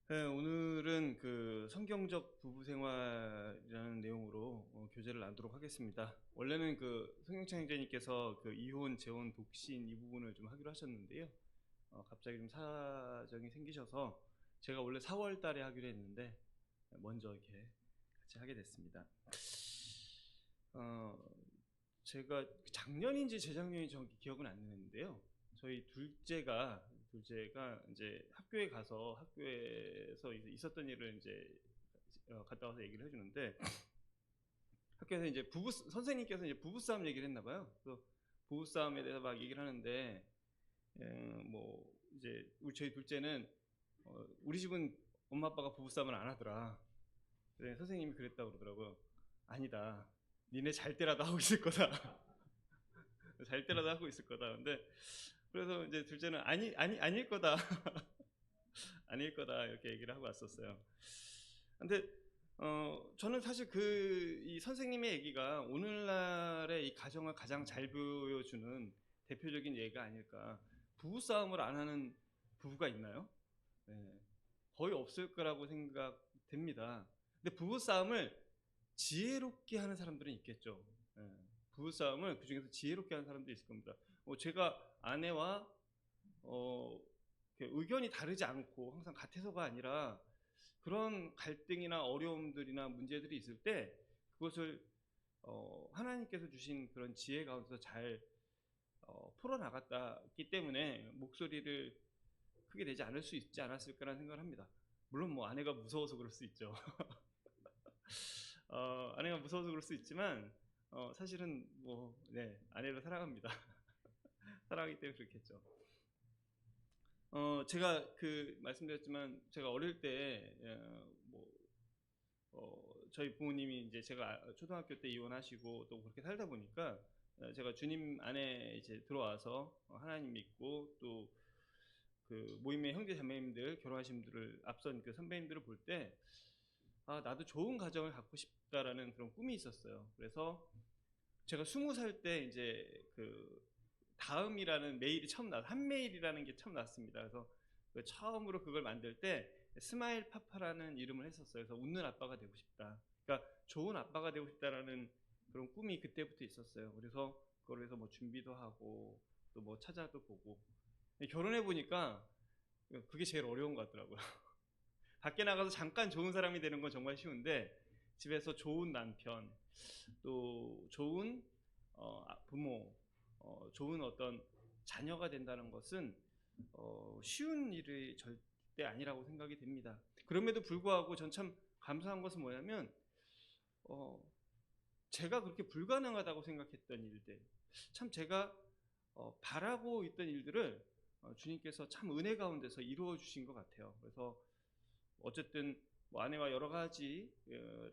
네, 오늘은 그 성경적 부부 생활이라는 내용으로 교제를 나누도록 하겠습니다. 원래는 그 성경창 형제님께서 그 이혼, 재혼, 독신 이 부분을 좀 하기로 하셨는데요. 갑자기 좀 사정이 생기셔서 제가 원래 4월 달에 하기로 했는데 먼저 이렇게 같이 하게 됐습니다. 어, 제가 작년인지 재작년인지 정확히 기억은 안 나는데요. 저희 둘째가 이제 학교에 가서 학교에서 있었던 일을 이제 갔다 와서 얘기를 해주는데, 학교에서 이제 선생님께서 이제 부부싸움 얘기를 했나 봐요. 그래서 부부싸움에 대해서 막 얘기를 하는데, 뭐 이제 저희 둘째는 우리 집은 엄마 아빠가 부부싸움을 안 하더라. 그래, 선생님이 그랬다고 그러더라고요. 아니다. 니네 잘 때라도 하고 있을 거다. 잘 때라도 하고 있을 거다. 근데 그래서 이제 둘째는 아닐 거다. 아닐 거다. 이렇게 얘기를 하고 왔었어요. 근데 저는 사실 이 선생님의 얘기가 오늘날의 이 가정을 가장 잘 보여주는 대표적인 예가 아닐까. 부부싸움을 안 하는 부부가 있나요? 네, 거의 없을 거라고 생각됩니다. 근데 부부싸움을 지혜롭게 하는 사람들은 있겠죠. 예, 부부싸움을 그 중에서 지혜롭게 하는 사람도 있을 겁니다. 제가 아내와 어, 의견이 다르지 않고 항상 같아서가 아니라 그런 갈등이나 어려움들이나 문제들이 있을 때 그것을 하나님께서 주신 그런 지혜 가운데서 잘 풀어나갔기 때문에 목소리를 크게 내지 않을 수 있지 않았을까라는 생각을 합니다. 물론 뭐 아내가 무서워서 그럴 수 있죠. 아내가 무서워서 그럴 수 있지만 사실은 뭐 네, 아내를 사랑합니다. 사랑하기 때문에 그렇겠죠. 제가 말씀드렸지만 제가 어릴 때 뭐 저희 부모님이 이제 제가 초등학교 때 이혼하시고 또 그렇게 살다 보니까 제가 주님 안에 이제 들어와서 하나님 믿고 또 그 모임의 형제 자매님들 결혼하신 분들을 앞선 그 선배님들을 볼 때 나도 좋은 가정을 갖고 싶다라는 그런 꿈이 있었어요. 그래서 제가 20살 때 이제 그 다음이라는 메일이 처음 한메일이라는 게 처음 나왔습니다. 그래서 처음으로 그걸 만들 때 스마일 파파라는 이름을 했었어요. 그래서 웃는 아빠가 되고 싶다. 그러니까 좋은 아빠가 되고 싶다라는 그런 꿈이 그때부터 있었어요. 그래서 그걸 위해서 뭐 준비도 하고 또 뭐 찾아도 보고 결혼해 보니까 그게 제일 어려운 것 같더라고요. 밖에 나가서 잠깐 좋은 사람이 되는 건 정말 쉬운데 집에서 좋은 남편, 또 좋은 부모, 좋은 어떤 자녀가 된다는 것은 쉬운 일이 절대 아니라고 생각이 됩니다. 그럼에도 불구하고 전 참 감사한 것은 뭐냐면 어, 제가 그렇게 불가능하다고 생각했던 일들, 참 제가 바라고 있던 일들을 주님께서 참 은혜 가운데서 이루어 주신 것 같아요. 그래서 어쨌든 뭐 아내와 여러 가지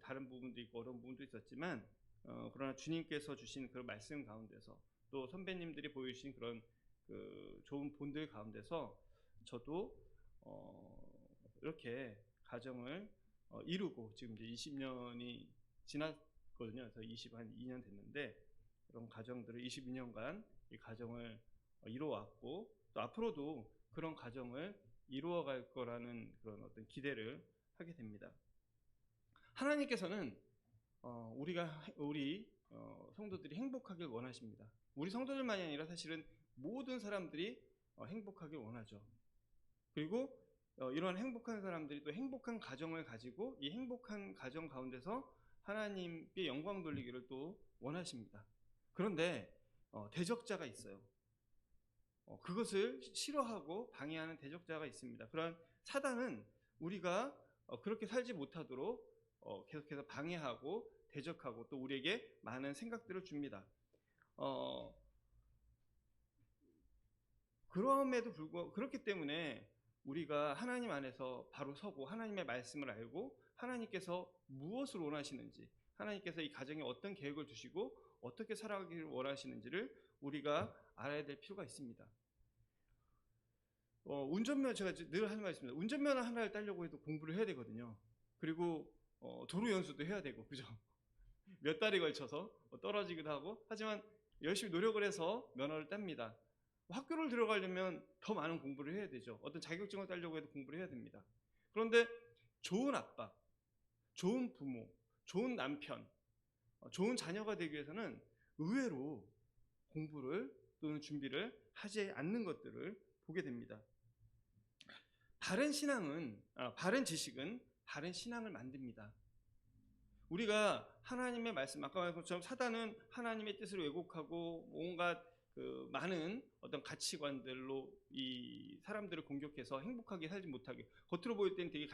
다른 부분도 있고 어려운 부분도 있었지만 그러나 주님께서 주신 그런 말씀 가운데서 또 선배님들이 보여주신 그런 그 좋은 본들 가운데서 저도 이렇게 가정을 이루고 지금 이제 20년이 지났거든요. 그래서 20한 2년 됐는데 그런 가정들을 22년간 이 가정을 이루어왔고 또 앞으로도 그런 가정을 이루어갈 거라는 그런 어떤 기대를 하게 됩니다. 하나님께서는 우리 성도들이 행복하길 원하십니다. 우리 성도들만이 아니라 사실은 모든 사람들이 행복하길 원하죠. 그리고 이런 행복한 사람들이 또 행복한 가정을 가지고 이 행복한 가정 가운데서 하나님께 영광 돌리기를 또 원하십니다. 그런데 대적자가 있어요. 그것을 싫어하고 방해하는 대적자가 있습니다. 그런 사단은 우리가 그렇게 살지 못하도록 계속해서 방해하고 대적하고 또 우리에게 많은 생각들을 줍니다. 그럼에도 불구하고 그렇기 때문에 우리가 하나님 안에서 바로 서고 하나님의 말씀을 알고 하나님께서 무엇을 원하시는지, 하나님께서 이 가정에 어떤 계획을 두시고 어떻게 살아가기를 원하시는지를 우리가 알아야 될 필요가 있습니다. 운전면허, 제가 늘 하는 말씀입니다. 운전면허 하나를 따려고 해도 공부를 해야 되거든요. 그리고 도로 연수도 해야 되고, 그죠? 몇 달에 걸쳐서 떨어지기도 하고, 하지만 열심히 노력을 해서 면허를 땁니다. 학교를 들어가려면 더 많은 공부를 해야 되죠. 어떤 자격증을 따려고 해도 공부를 해야 됩니다. 그런데 좋은 아빠, 좋은 부모, 좋은 남편, 좋은 자녀가 되기 위해서는 의외로 공부를 또는 준비를 하지 않는 것들을 보게 됩니다. 바른 지식은 바른 신앙을 만듭니다. 우리가 하나님의 말씀, 아까 말한 것처럼 사단은 하나님의 뜻을 왜곡하고 온갖 그 많은 어떤 가치관들로 이 사람들을 공격해서 행복하게 살지 못하게, 겉으로 보일 때는 되게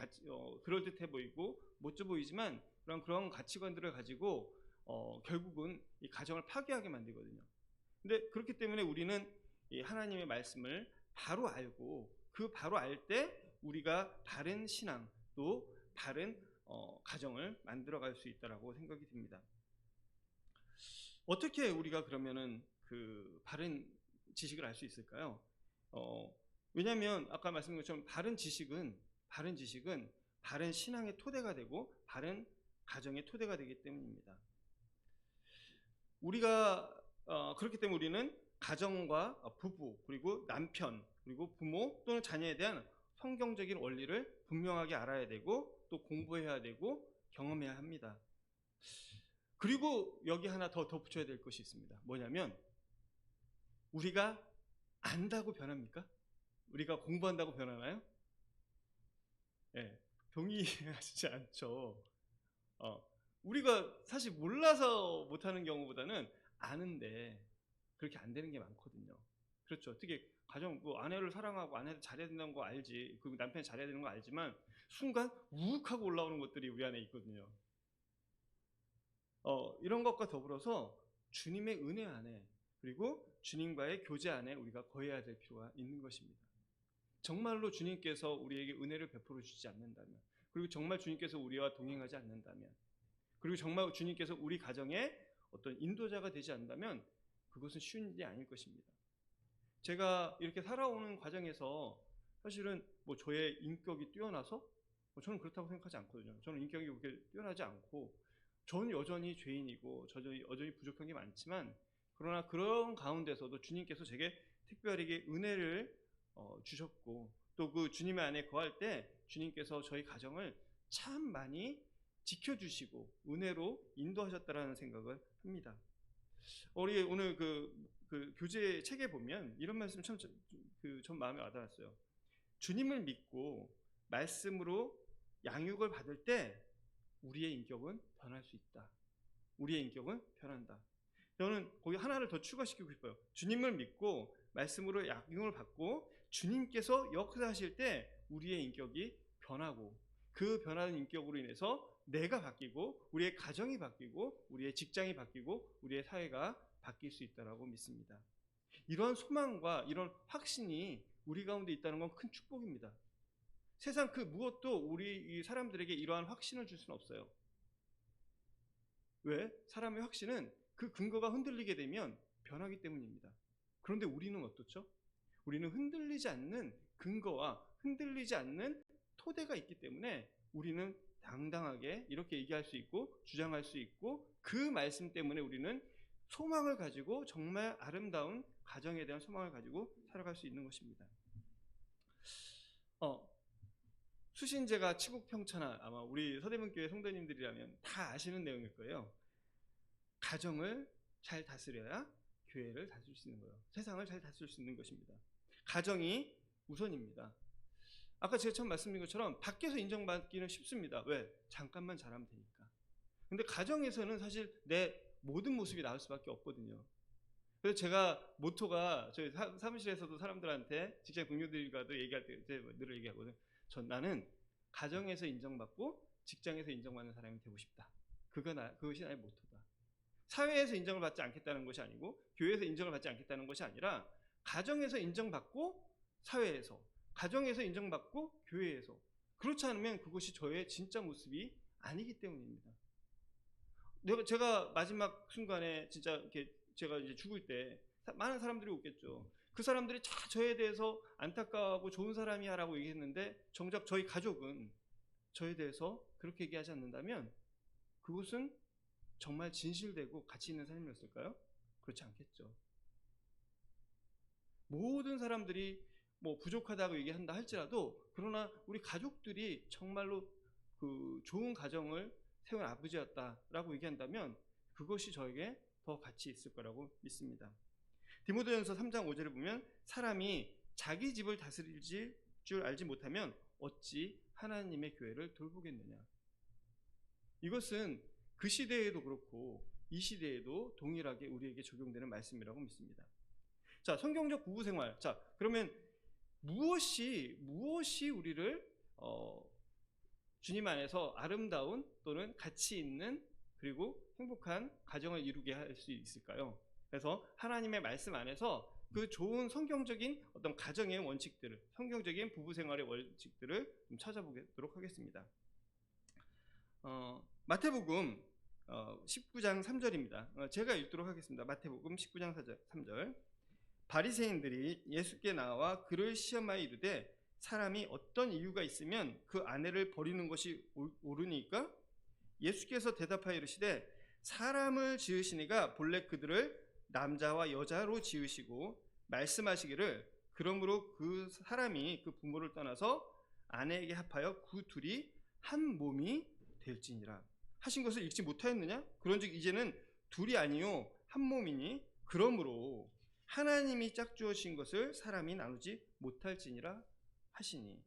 그럴듯해 보이고 멋져 보이지만 그런 가치관들을 가지고 결국은 이 가정을 파괴하게 만들거든요. 근데 그렇기 때문에 우리는 이 하나님의 말씀을 바로 알고 그 바로 알 때 우리가 바른 신앙 또 바른 가정을 만들어갈 수 있다라고 생각이 듭니다. 어떻게 우리가 그러면은 그 바른 지식을 알 수 있을까요? 왜냐하면 아까 말씀드린 것처럼 바른 지식은 바른 신앙의 토대가 되고 바른 가정의 토대가 되기 때문입니다. 우리가 그렇기 때문에 우리는 가정과 부부 그리고 남편 그리고 부모 또는 자녀에 대한 성경적인 원리를 분명하게 알아야 되고 또 공부해야 되고 경험해야 합니다. 그리고 여기 하나 더 덧붙여야 될 것이 있습니다. 뭐냐면 우리가 안다고 변합니까? 우리가 공부한다고 변하나요? 네, 동의하시지 않죠. 우리가 사실 몰라서 못하는 경우보다는 아는데 그렇게 안 되는 게 많거든요. 그렇죠. 특히 가정, 아내를 사랑하고 아내를 잘해야 된다는 거 알지, 그리고 남편이 잘해야 되는 거 알지만 순간 우욱하고 올라오는 것들이 우리 안에 있거든요. 이런 것과 더불어서 주님의 은혜 안에 그리고 주님과의 교제 안에 우리가 거해야 될 필요가 있는 것입니다. 정말로 주님께서 우리에게 은혜를 베풀어 주지 않는다면, 그리고 정말 주님께서 우리와 동행하지 않는다면, 그리고 정말 주님께서 우리 가정에 어떤 인도자가 되지 않는다면 그것은 쉬운 일이 아닐 것입니다. 제가 이렇게 살아오는 과정에서 사실은 저의 인격이 뛰어나서 저는 그렇다고 생각하지 않거든요. 저는 인격이 그렇게 뛰어나지 않고 저는 여전히 죄인이고 여전히 부족한 게 많지만, 그러나 그런 가운데서도 주님께서 제게 특별하게 은혜를 주셨고 또 그 주님 안에 거할 때 주님께서 저희 가정을 참 많이 지켜주시고 은혜로 인도하셨다라는 생각을 합니다. 우리 오늘 그 교재 책에 보면 이런 말씀 참 마음에 와닿았어요. 주님을 믿고 말씀으로 양육을 받을 때 우리의 인격은 변할 수 있다. 우리의 인격은 변한다. 저는 거기 하나를 더 추가시키고 싶어요. 주님을 믿고 말씀으로 양육을 받고 주님께서 역사하실 때 우리의 인격이 변하고 그 변하는 인격으로 인해서 내가 바뀌고 우리의 가정이 바뀌고 우리의 직장이 바뀌고 우리의 사회가 바뀔 수 있다고 믿습니다. 이런 소망과 이런 확신이 우리 가운데 있다는 건 큰 축복입니다. 세상 그 무엇도 우리 사람들에게 이러한 확신을 줄 수는 없어요. 왜? 사람의 확신은 그 근거가 흔들리게 되면 변하기 때문입니다. 그런데 우리는 어떻죠? 우리는 흔들리지 않는 근거와 흔들리지 않는 토대가 있기 때문에 우리는 당당하게 이렇게 얘기할 수 있고 주장할 수 있고 그 말씀 때문에 우리는 소망을 가지고 정말 아름다운 가정에 대한 소망을 가지고 살아갈 수 있는 것입니다. 수신제가 치국평천하, 아마 우리 서대문교회 성도님들이라면 다 아시는 내용일 거예요. 가정을 잘 다스려야 교회를 다스릴 수 있는 거예요. 세상을 잘 다스릴 수 있는 것입니다. 가정이 우선입니다. 아까 제가 처음 말씀드린 것처럼 밖에서 인정받기는 쉽습니다. 왜? 잠깐만 잘하면 되니까. 근데 가정에서는 사실 내 모든 모습이 나올 수밖에 없거든요. 그래서 제가 모토가 저희 사무실에서도 사람들한테 직장 동료들과도 얘기할 때 늘 얘기하거든요. 나는 가정에서 인정받고 직장에서 인정받는 사람이 되고 싶다. 그것이 나의 모토다. 사회에서 인정을 받지 않겠다는 것이 아니고 교회에서 인정을 받지 않겠다는 것이 아니라 가정에서 인정받고 사회에서, 가정에서 인정받고 교회에서, 그렇지 않으면 그것이 저의 진짜 모습이 아니기 때문입니다. 제가 마지막 순간에 진짜 이렇게 제가 이제 죽을 때 많은 사람들이 웃겠죠. 그 사람들이 다 저에 대해서 안타까워하고 좋은 사람이야 라고 얘기했는데 정작 저희 가족은 저에 대해서 그렇게 얘기하지 않는다면 그것은 정말 진실되고 가치 있는 삶이었을까요? 그렇지 않겠죠. 모든 사람들이 뭐 부족하다고 얘기한다 할지라도, 그러나 우리 가족들이 정말로 그 좋은 가정을 세운 아버지였다라고 얘기한다면 그것이 저에게 더 가치 있을 거라고 믿습니다. 디모데전서 3장 5절을 보면 사람이 자기 집을 다스릴 줄 알지 못하면 어찌 하나님의 교회를 돌보겠느냐. 이것은 그 시대에도 그렇고 이 시대에도 동일하게 우리에게 적용되는 말씀이라고 믿습니다. 자, 성경적 부부 생활. 자, 그러면 무엇이 우리를 주님 안에서 아름다운 또는 가치 있는 그리고 행복한 가정을 이루게 할 수 있을까요? 그래서 하나님의 말씀 안에서 그 좋은 성경적인 어떤 가정의 원칙들을, 성경적인 부부 생활의 원칙들을 좀 찾아보도록 하겠습니다. 마태복음 19장 3절입니다. 제가 읽도록 하겠습니다. 마태복음 19장 3절. 바리새인들이 예수께 나와 그를 시험하여 이르되 사람이 어떤 이유가 있으면 그 아내를 버리는 것이 옳으니까? 예수께서 대답하여 이르시되 사람을 지으시니가 본래 그들을 남자와 여자로 지으시고 말씀하시기를 그러므로 그 사람이 그 부모를 떠나서 아내에게 합하여 그 둘이 한 몸이 될지니라 하신 것을 읽지 못하였느냐? 그런즉 이제는 둘이 아니요 한 몸이니 그러므로 하나님이 짝주어신 것을 사람이 나누지 못할지니라 하시니.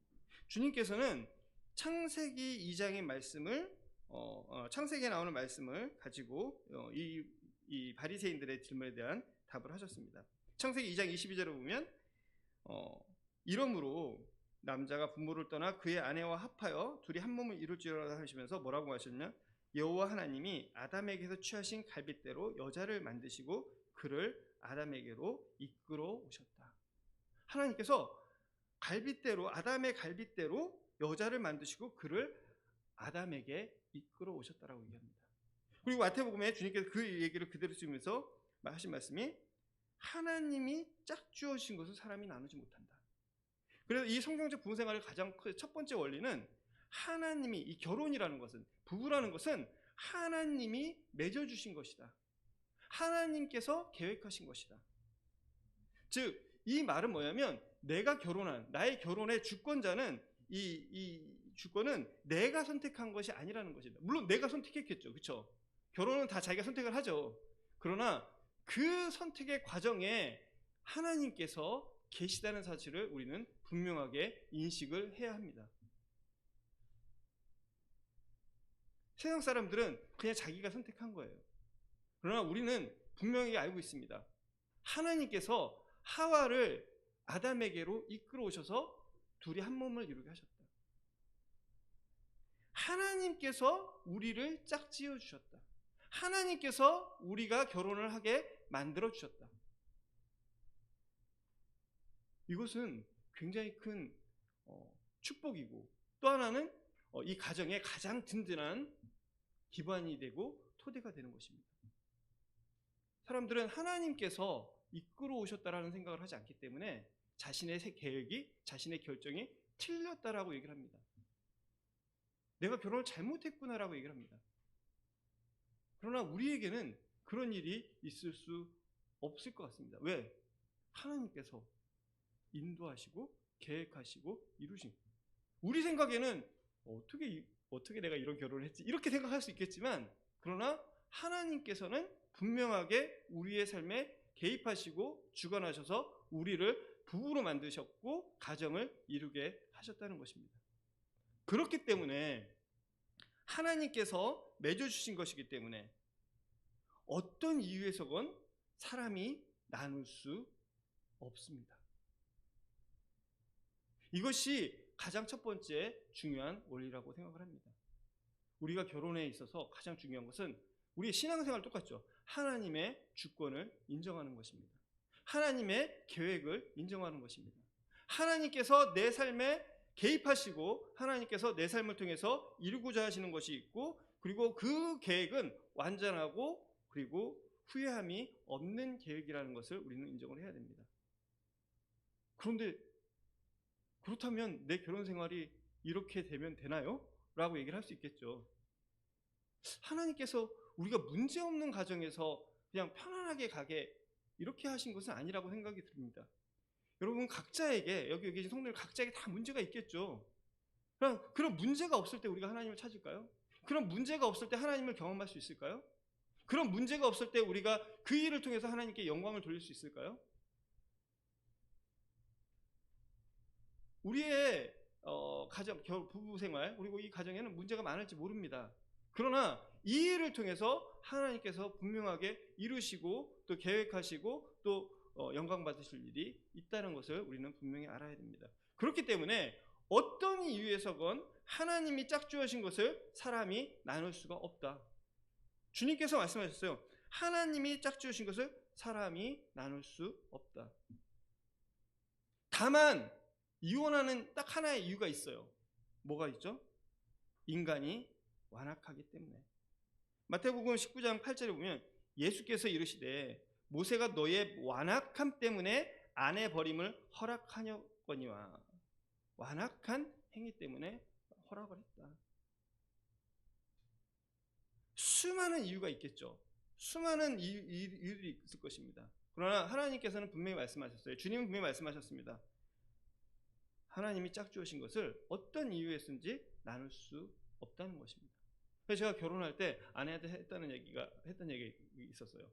주님께서는 창세기 2장의 말씀을 창세기에 나오는 말씀을 가지고 이 바리새인들의 질문에 대한 답을 하셨습니다. 창세기 2장 22절을 보면 이러므로 남자가 부모를 떠나 그의 아내와 합하여 둘이 한 몸을 이룰지어라 하시면서 뭐라고 하셨냐? 여호와 하나님이 아담에게서 취하신 갈빗대로 여자를 만드시고 그를 아담에게로 이끌어 오셨다. 하나님께서 아담의 갈빗대로 여자를 만드시고 그를 아담에게 이끌어 오셨다라고 얘기합니다. 그리고 마태복음에 주님께서 그 얘기를 그대로 쓰면서 하신 말씀이 하나님이 짝지으신 것을 사람이 나누지 못한다. 그래서 이 성경적 부부 생활의 가장 첫 번째 원리는 하나님이, 이 결혼이라는 것은, 부부라는 것은 하나님이 맺어주신 것이다. 하나님께서 계획하신 것이다. 즉 이 말은 뭐냐면 내가 결혼한, 나의 결혼의 주권자는 이 주권은 내가 선택한 것이 아니라는 것이다. 물론 내가 선택했겠죠. 그렇죠? 결혼은 다 자기가 선택을 하죠. 그러나 그 선택의 과정에 하나님께서 계시다는 사실을 우리는 분명하게 인식을 해야 합니다. 세상 사람들은 그냥 자기가 선택한 거예요. 그러나 우리는 분명히 알고 있습니다. 하나님께서 하와를 아담에게로 이끌어 오셔서 둘이 한 몸을 이루게 하셨다. 하나님께서 우리를 짝지어 주셨다. 하나님께서 우리가 결혼을 하게 만들어 주셨다. 이것은 굉장히 큰 축복이고, 또 하나는 이 가정의 가장 든든한 기반이 되고 토대가 되는 것입니다. 사람들은 하나님께서 이끌어 오셨다라는 생각을 하지 않기 때문에 자신의 계획이, 자신의 결정이 틀렸다라고 얘기를 합니다. 내가 결혼을 잘못했구나라고 얘기를 합니다. 그러나 우리에게는 그런 일이 있을 수 없을 것 같습니다. 왜? 하나님께서 인도하시고 계획하시고 이루신. 우리 생각에는 어떻게 내가 이런 결혼을 했지? 이렇게 생각할 수 있겠지만, 그러나 하나님께서는 분명하게 우리의 삶에 개입하시고 주관하셔서 우리를 부부로 만드셨고 가정을 이루게 하셨다는 것입니다. 그렇기 때문에 하나님께서 맺어주신 것이기 때문에 어떤 이유에서건 사람이 나눌 수 없습니다. 이것이 가장 첫 번째 중요한 원리라고 생각을 합니다. 우리가 결혼에 있어서 가장 중요한 것은 우리의 신앙생활 똑같죠. 하나님의 주권을 인정하는 것입니다. 하나님의 계획을 인정하는 것입니다. 하나님께서 내 삶에 개입하시고 하나님께서 내 삶을 통해서 이루고자 하시는 것이 있고, 그리고 그 계획은 완전하고 그리고 후회함이 없는 계획이라는 것을 우리는 인정을 해야 됩니다. 그런데 그렇다면 내 결혼 생활이 이렇게 되면 되나요? 라고 얘기를 할 수 있겠죠. 하나님께서 우리가 문제없는 가정에서 그냥 편안하게 가게 이렇게 하신 것은 아니라고 생각이 듭니다. 여러분 각자에게 여기 계신 성도들 각자에게 다 문제가 있겠죠. 그런 문제가 없을 때 우리가 하나님을 찾을까요? 그런 문제가 없을 때 하나님을 경험할 수 있을까요? 그런 문제가 없을 때 우리가 그 일을 통해서 하나님께 영광을 돌릴 수 있을까요? 우리의 가정, 부부 생활, 그리고 이 가정에는 문제가 많을지 모릅니다. 그러나 이 일을 통해서 하나님께서 분명하게 이루시고 또 계획하시고 또 영광 받으실 일이 있다는 것을 우리는 분명히 알아야 됩니다. 그렇기 때문에 어떤 이유에서건 하나님이 짝지으신 것을 사람이 나눌 수가 없다. 주님께서 말씀하셨어요. 하나님이 짝지으신 것을 사람이 나눌 수 없다. 다만 이혼하는 딱 하나의 이유가 있어요. 뭐가 있죠? 인간이 완악하기 때문에. 마태복음 19장 8절에 보면 예수께서 이르시되 모세가 너의 완악함 때문에 아내 버림을 허락하였거니와. 완악한 행위 때문에 허락을 했다. 수많은 이유가 있겠죠. 수많은 이유들이 있을 것입니다. 그러나 하나님께서는 분명히 말씀하셨어요. 주님은 분명히 말씀하셨습니다. 하나님이 짝지으신 것을 어떤 이유에서인지 나눌 수 없다는 것입니다. 그래서 제가 결혼할 때 아내한테 했던 얘기가 있었어요.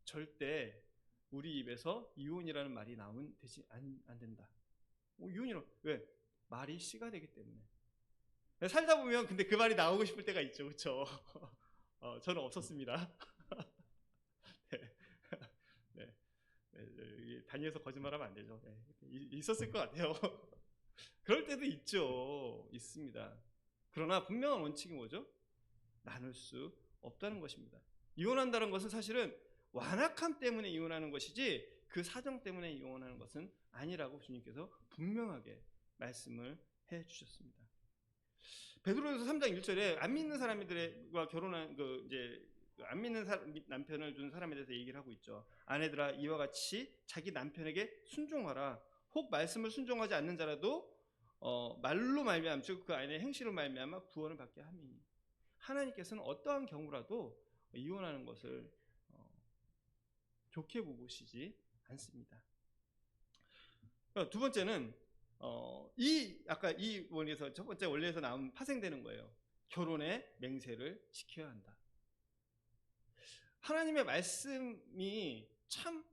절대 우리 입에서 이혼이라는 말이 나오면 되지 안 된다. 이혼이라 왜? 말이 씨가 되기 때문에. 살다 보면 근데 그 말이 나오고 싶을 때가 있죠, 그렇죠? 저는 없었습니다. 네. 네. 네. 단위에서 거짓말하면 안 되죠. 네. 있었을 것 같아요. 그럴 때도 있죠. 있습니다. 그러나 분명한 원칙이 뭐죠? 나눌 수 없다는 것입니다. 이혼한다는 것은 사실은 완악함 때문에 이혼하는 것이지 그 사정 때문에 이혼하는 것은 아니라고 주님께서 분명하게 말씀을 해 주셨습니다. 베드로전서 3장 1절에 안 믿는 사람들과 결혼한 안 믿는 남편을 둔 사람에 대해서 얘기를 하고 있죠. 아내들아 이와 같이 자기 남편에게 순종하라. 혹 말씀을 순종하지 않는 자라도 말로 말미암아 즉 그 아내의 행실로 말미암아 구원을 받게 함이니. 하나님께서는 어떠한 경우라도 이혼하는 것을 좋게 보시지 않습니다. 두 번째는 아까 이 원리에서 첫 번째 원리에서 나온 파생되는 거예요. 결혼의 맹세를 지켜야 한다. 하나님의 말씀이 참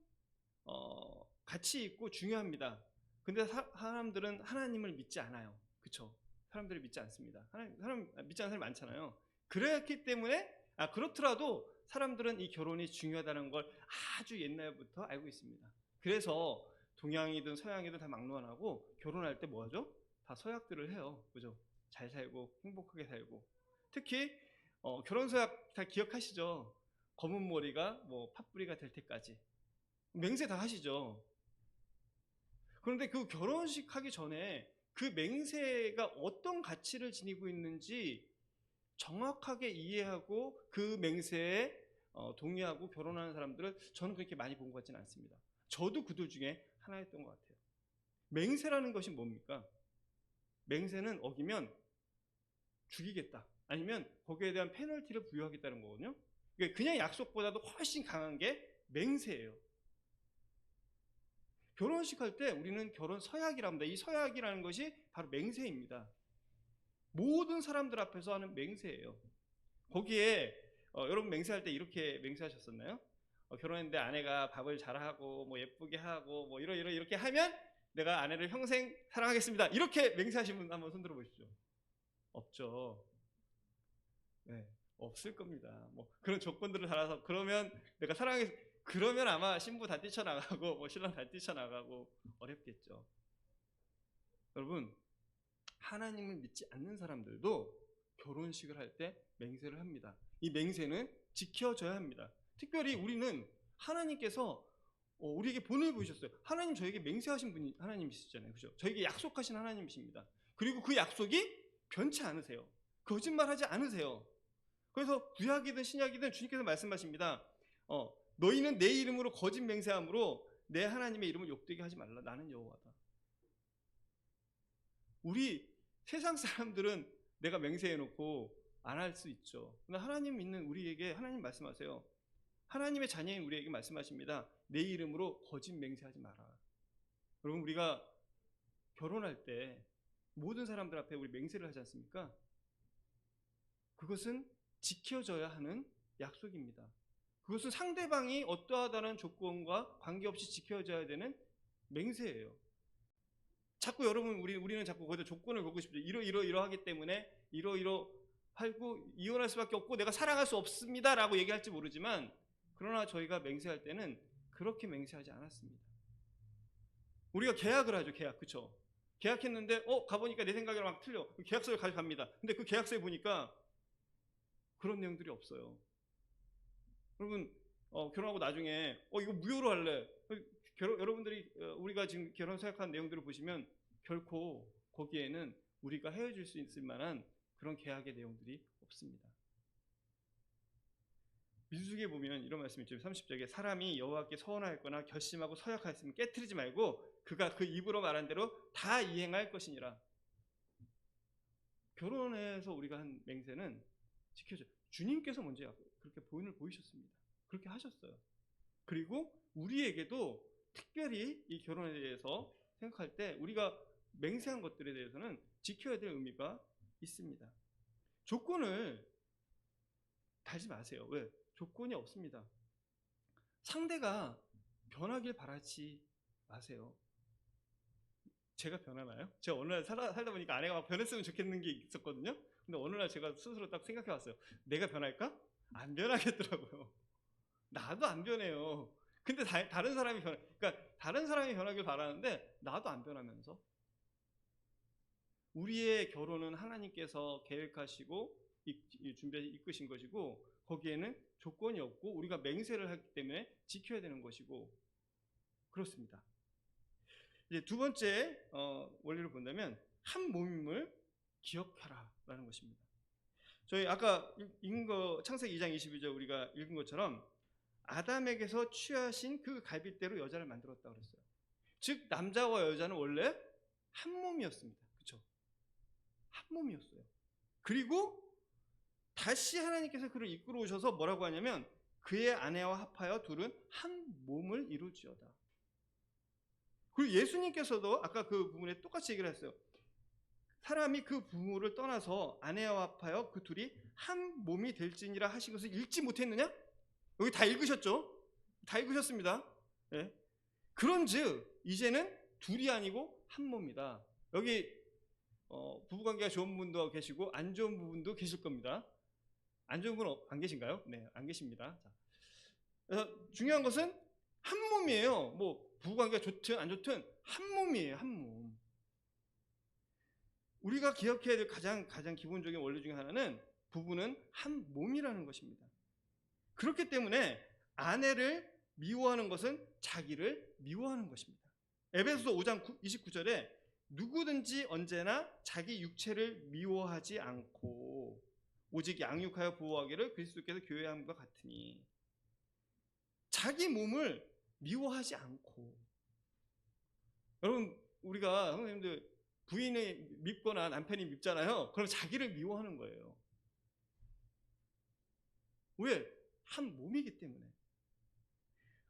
가치 있고 중요합니다. 근데 사람들은 하나님을 믿지 않아요. 그렇죠? 사람들이 믿지 않습니다. 사람 믿지 않는 사람이 많잖아요. 그렇기 때문에 그렇더라도 사람들은 이 결혼이 중요하다는 걸 아주 옛날부터 알고 있습니다. 그래서 동양이든 서양이든 다 막론하고 결혼할 때 뭐 하죠? 다 서약들을 해요. 그죠? 잘 살고 행복하게 살고. 특히 결혼 서약 다 기억하시죠? 검은 머리가 팥뿌리가 될 때까지 맹세 다 하시죠. 그런데 그 결혼식 하기 전에 그 맹세가 어떤 가치를 지니고 있는지 정확하게 이해하고 그 맹세에 동의하고 결혼하는 사람들을 저는 그렇게 많이 본 것 같지는 않습니다. 저도 그들 중에 하나였던 것 같아요. 맹세라는 것이 뭡니까? 맹세는 어기면 죽이겠다. 아니면 거기에 대한 페널티를 부여하겠다는 거거든요. 그냥 약속보다도 훨씬 강한 게 맹세예요. 결혼식 할 때 우리는 결혼 서약이라고 합니다. 이 서약이라는 것이 바로 맹세입니다. 모든 사람들 앞에서 하는 맹세예요. 거기에 여러분 맹세할 때 이렇게 맹세하셨었나요? 결혼했는데 아내가 밥을 잘하고 예쁘게 하고 이렇게 하면 내가 아내를 평생 사랑하겠습니다. 이렇게 맹세하신 분 한번 손들어 보십시오. 없죠. 네, 없을 겁니다. 그런 조건들을 달아서 그러면 내가 그러면 아마 신부 다 뛰쳐나가고 신랑 다 뛰쳐나가고 어렵겠죠. 여러분 하나님을 믿지 않는 사람들도 결혼식을 할 때 맹세를 합니다. 이 맹세는 지켜져야 합니다. 특별히 우리는 하나님께서 우리에게 본을 보이셨어요. 하나님 저에게 맹세하신 분이 하나님이시잖아요. 그죠? 저에게 약속하신 하나님이십니다. 그리고 그 약속이 변치 않으세요. 거짓말하지 않으세요. 그래서 구약이든 신약이든 주님께서 말씀하십니다. 너희는 내 이름으로 거짓 맹세함으로 내 하나님의 이름을 욕되게 하지 말라. 나는 여호와다. 우리 세상 사람들은 내가 맹세해놓고 안 할 수 있죠. 그러나 하나님 믿는 우리에게 하나님 말씀하세요. 하나님의 자녀인 우리에게 말씀하십니다. 내 이름으로 거짓 맹세하지 마라. 여러분, 우리가 결혼할 때 모든 사람들 앞에 우리 맹세를 하지 않습니까? 그것은 지켜져야 하는 약속입니다. 그것은 상대방이 어떠하다는 조건과 관계없이 지켜져야 되는 맹세예요. 자꾸 여러분, 우리는 자꾸 거기다 조건을 걸고 싶죠. 이러하기 때문에 이러하고 이혼할 수밖에 없고 내가 사랑할 수 없습니다라고 얘기할지 모르지만, 그러나 저희가 맹세할 때는 그렇게 맹세하지 않았습니다. 우리가 계약을 하죠. 계약. 그쵸? 계약했는데 가보니까 내 생각이랑 막 틀려. 계약서를 가져갑니다. 근데 그 계약서에 보니까 그런 내용들이 없어요. 여러분, 결혼하고 나중에 이거 무효로 할래. 여러분들이 우리가 지금 결혼 생각하는 내용들을 보시면 결코 거기에는 우리가 헤어질 수 있을 만한 그런 계약의 내용들이 없습니다. 민수기에 보면 이런 말씀이 있죠. 30절에 사람이 여호와께 서원하였거나 결심하고 서약하였으면 깨트리지 말고 그가 그 입으로 말한 대로 다 이행할 것이니라. 결혼해서 우리가 한 맹세는 지켜져. 주님께서 먼저 그렇게 본을 보이셨습니다. 그렇게 하셨어요. 그리고 우리에게도 특별히 이 결혼에 대해서 생각할 때 우리가 맹세한 것들에 대해서는 지켜야 될 의미가 있습니다. 조건을 달지 마세요. 왜? 조건이 없습니다. 상대가 변하길 바라지 마세요. 제가 변하나요? 제가 어느 날 살다 보니까 아내가 막 변했으면 좋겠는 게 있었거든요. 근데 어느 날 제가 스스로 딱 생각해 봤어요. 내가 변할까? 안 변하겠더라고요. 나도 안 변해요. 근데 다른 사람이 그러니까 다른 사람이 변하길 바라는데 나도 안 변하면서, 우리의 결혼은 하나님께서 계획하시고 준비해 이끄신 것이고, 거기에는 조건이 없고 우리가 맹세를 하기 때문에 지켜야 되는 것이고 그렇습니다. 이제 두 번째 원리를 본다면 한 몸임을 기억하라라는 것입니다. 저희 아까 읽은 거 창세기 2장 22절 우리가 읽은 것처럼 아담에게서 취하신 그 갈빗대로 여자를 만들었다고 그랬어요. 즉 남자와 여자는 원래 한 몸이었습니다. 그렇죠? 한 몸이었어요. 그리고 다시 하나님께서 그를 이끌어 오셔서 뭐라고 하냐면 그의 아내와 합하여 둘은 한 몸을 이루지어다. 그리고 예수님께서도 아까 그 부분에 똑같이 얘기를 했어요. 사람이 그 부모를 떠나서 아내와 합하여 그 둘이 한 몸이 될지니라 하신 것을 읽지 못했느냐? 여기 다 읽으셨죠? 다 읽으셨습니다. 네. 그런즉 이제는 둘이 아니고 한 몸이다. 여기 부부관계가 좋은 분도 계시고 안 좋은 부분도 계실 겁니다. 안 좋은 분은 안 계신가요? 네, 안 계십니다. 자, 그래서 중요한 것은 한 몸이에요. 뭐 부부관계가 좋든 안 좋든 한 몸이에요. 한 몸. 우리가 기억해야 될 가장 기본적인 원리 중에 하나는 부부는 한 몸이라는 것입니다. 그렇기 때문에 아내를 미워하는 것은 자기를 미워하는 것입니다. 에베소서 5장 29절에 누구든지 언제나 자기 육체를 미워하지 않고 오직 양육하여 보호하기를 그리스도께서 교회에 함과 같으니, 자기 몸을 미워하지 않고. 여러분, 우리가 선생님들 부인이 밉거나 남편이 밉잖아요. 그럼 자기를 미워하는 거예요. 왜? 한 몸이기 때문에.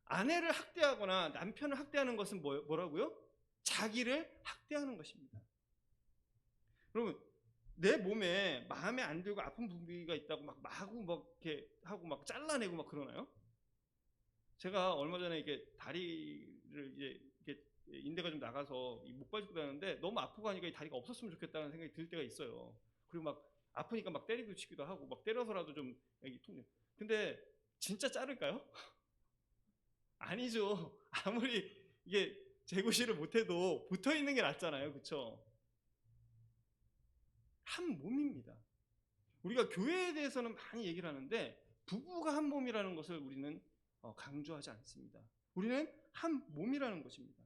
아내를 학대하거나 남편을 학대하는 것은 뭐라고요? 자기를 학대하는 것입니다. 여러분, 내 몸에 마음에 안 들고 아픈 부위가 있다고 막 마구 막 이렇게 하고 막 잘라내고 막 그러나요? 제가 얼마 전에 이렇게 다리를 이렇게 인대가 좀 나가서 목발 짚고 다녔는데 너무 아프고 하니까 이 다리가 없었으면 좋겠다는 생각이 들 때가 있어요. 그리고 막 아프니까 막 때리고 치기도 하고 막 때려서라도 좀 근데 진짜 자를까요? 아니죠. 아무리 이게 재구시를 못해도 붙어 있는 게 낫잖아요. 그렇죠? 한 몸입니다. 우리가 교회에 대해서는 많이 얘기를 하는데 부부가 한 몸이라는 것을 우리는 강조하지 않습니다. 우리는 한 몸이라는 것입니다.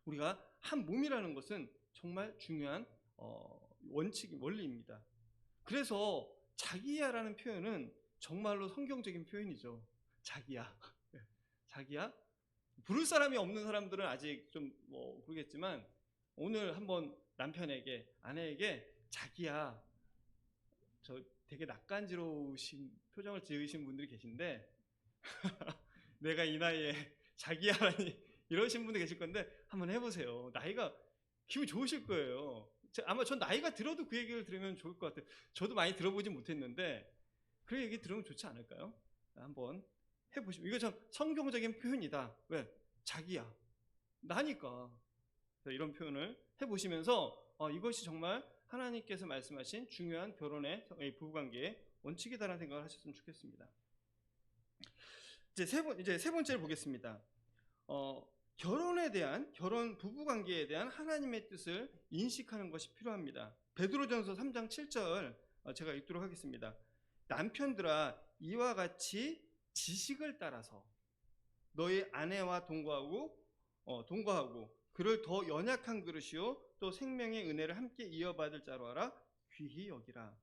우리가 한 몸이라는 것은 정말 중요한 원리입니다. 그래서 자기야라는 표현은 정말로 성경적인 표현이죠. 자기야. 자기야. 부를 사람이 없는 사람들은 아직 좀 모르겠지만 오늘 한번 남편에게, 아내에게 자기야, 저 되게 낯간지러우신 표정을 지으신 분들이 계신데 내가 이 나이에 자기야라니 이러신 분도 계실 건데 한번 해보세요. 나이가 기분 좋으실 거예요. 아마 전 나이가 들어도 그 얘기를 들으면 좋을 것 같아요. 저도 많이 들어보진 못했는데 그 얘기 들으면 좋지 않을까요? 한번 해보시면. 이거 참 성경적인 표현이다. 왜? 자기야, 나니까. 이런 표현을 해보시면서 이것이 정말 하나님께서 말씀하신 중요한 결혼의 부부관계의 원칙이다라는 생각을 하셨으면 좋겠습니다. 이제 세 번째를 보겠습니다. 결혼에 대한, 결혼 부부관계에 대한 하나님의 뜻을 인식하는 것이 필요합니다. 베드로전서 3장 7절 제가 읽도록 하겠습니다. 남편들아, 이와 같이 지식을 따라서 너희 아내와 동거하고 그를 더 연약한 그릇이요 또 생명의 은혜를 함께 이어받을 자로 알아 귀히 여기라.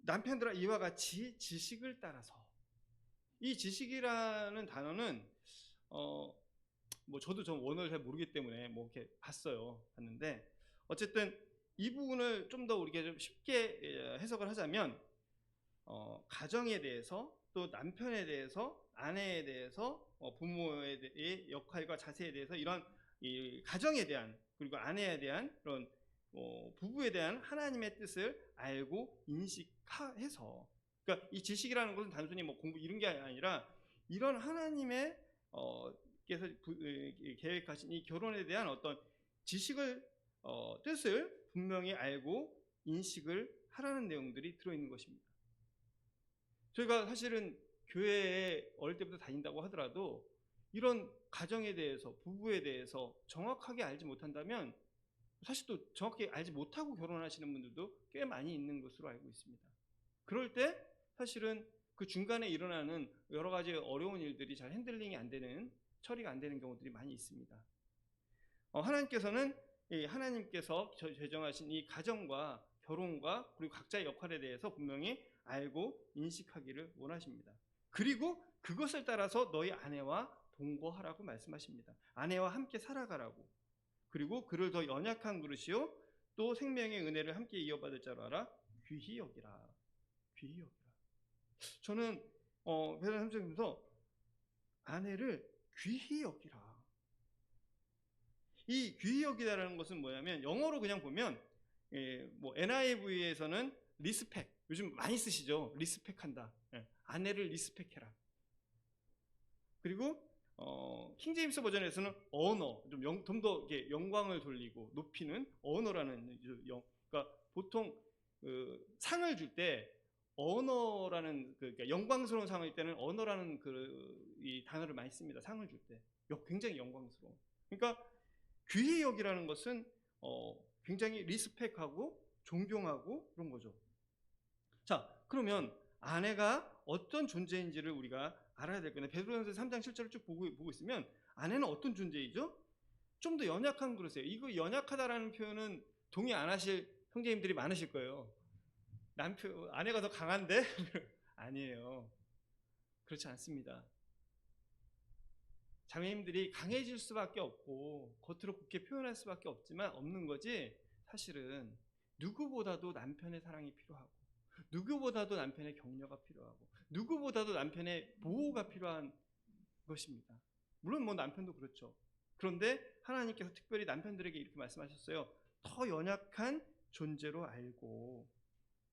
남편들아, 이와 같이 지식을 따라서. 이 지식이라는 단어는 저도 좀 원어를 잘 모르기 때문에 이렇게 봤는데 어쨌든 이 부분을 좀 더 우리가 좀 쉽게 해석을 하자면 가정에 대해서, 또 남편에 대해서, 아내에 대해서, 부모의 역할과 자세에 대해서, 이런 이 가정에 대한, 그리고 아내에 대한 그런 부부에 대한 하나님의 뜻을 알고 인식해서, 그러니까 이 지식이라는 것은 단순히 공부 이런 게 아니라 이런 하나님의 께서 계획하신 이 결혼에 대한 어떤 지식을 뜻을 분명히 알고 인식을 하라는 내용들이 들어있는 것입니다. 저희가 사실은 교회에 어릴 때부터 다닌다고 하더라도 이런 가정에 대해서, 부부에 대해서 정확하게 알지 못한다면 사실 또 정확히 알지 못하고 결혼하시는 분들도 꽤 많이 있는 것으로 알고 있습니다. 그럴 때 사실은 그 중간에 일어나는 여러 가지 어려운 일들이 잘 핸들링이 안 되는, 처리가 안 되는 경우들이 많이 있습니다. 하나님께서는 하나님께서 제정하신 이 가정과 결혼과 그리고 각자의 역할에 대해서 분명히 알고 인식하기를 원하십니다. 그리고 그것을 따라서 너희 아내와 동거하라고 말씀하십니다. 아내와 함께 살아가라고. 그리고 그를 더 연약한 그릇이요 또 생명의 은혜를 함께 이어받을 자로 알아 귀히 여기라. 귀히 여기라. 저는 베드로 3장에서 아내를 귀히 여기라. 이 귀히 여기다라는 것은 뭐냐면 영어로 그냥 보면 NIV에서는 리스펙, 요즘 많이 쓰시죠. 리스펙한다. 아내를 리스펙해라. 그리고 킹제임스 버전에서는 언어, 좀 더 영광을 돌리고 높이는 언어라는 그러니까 보통 상을 줄 때 언어라는 그러니까 영광스러운 상을 때는 언어라는 이 단어를 많이 씁니다. 상을 줄 때 굉장히 영광스러운. 그러니까 귀히 여기라는 것은 굉장히 리스펙하고 존경하고 그런 거죠. 자, 그러면 아내가 어떤 존재인지를 우리가 알아야 될 거예요. 베드로전서 3장 7절을 쭉 보고 있으면 아내는 어떤 존재이죠? 좀 더 연약한 그릇이에요. 이거 연약하다라는 표현은 동의 안 하실 형제님들이 많으실 거예요. 아내가 더 강한데? 아니에요. 그렇지 않습니다. 자매님들이 강해질 수밖에 없고 겉으로 그렇게 표현할 수밖에 없는 거지, 사실은 누구보다도 남편의 사랑이 필요하고, 누구보다도 남편의 격려가 필요하고, 누구보다도 남편의 보호가 필요한 것입니다. 물론 남편도 그렇죠. 그런데 하나님께서 특별히 남편들에게 이렇게 말씀하셨어요. 더 연약한 존재로 알고,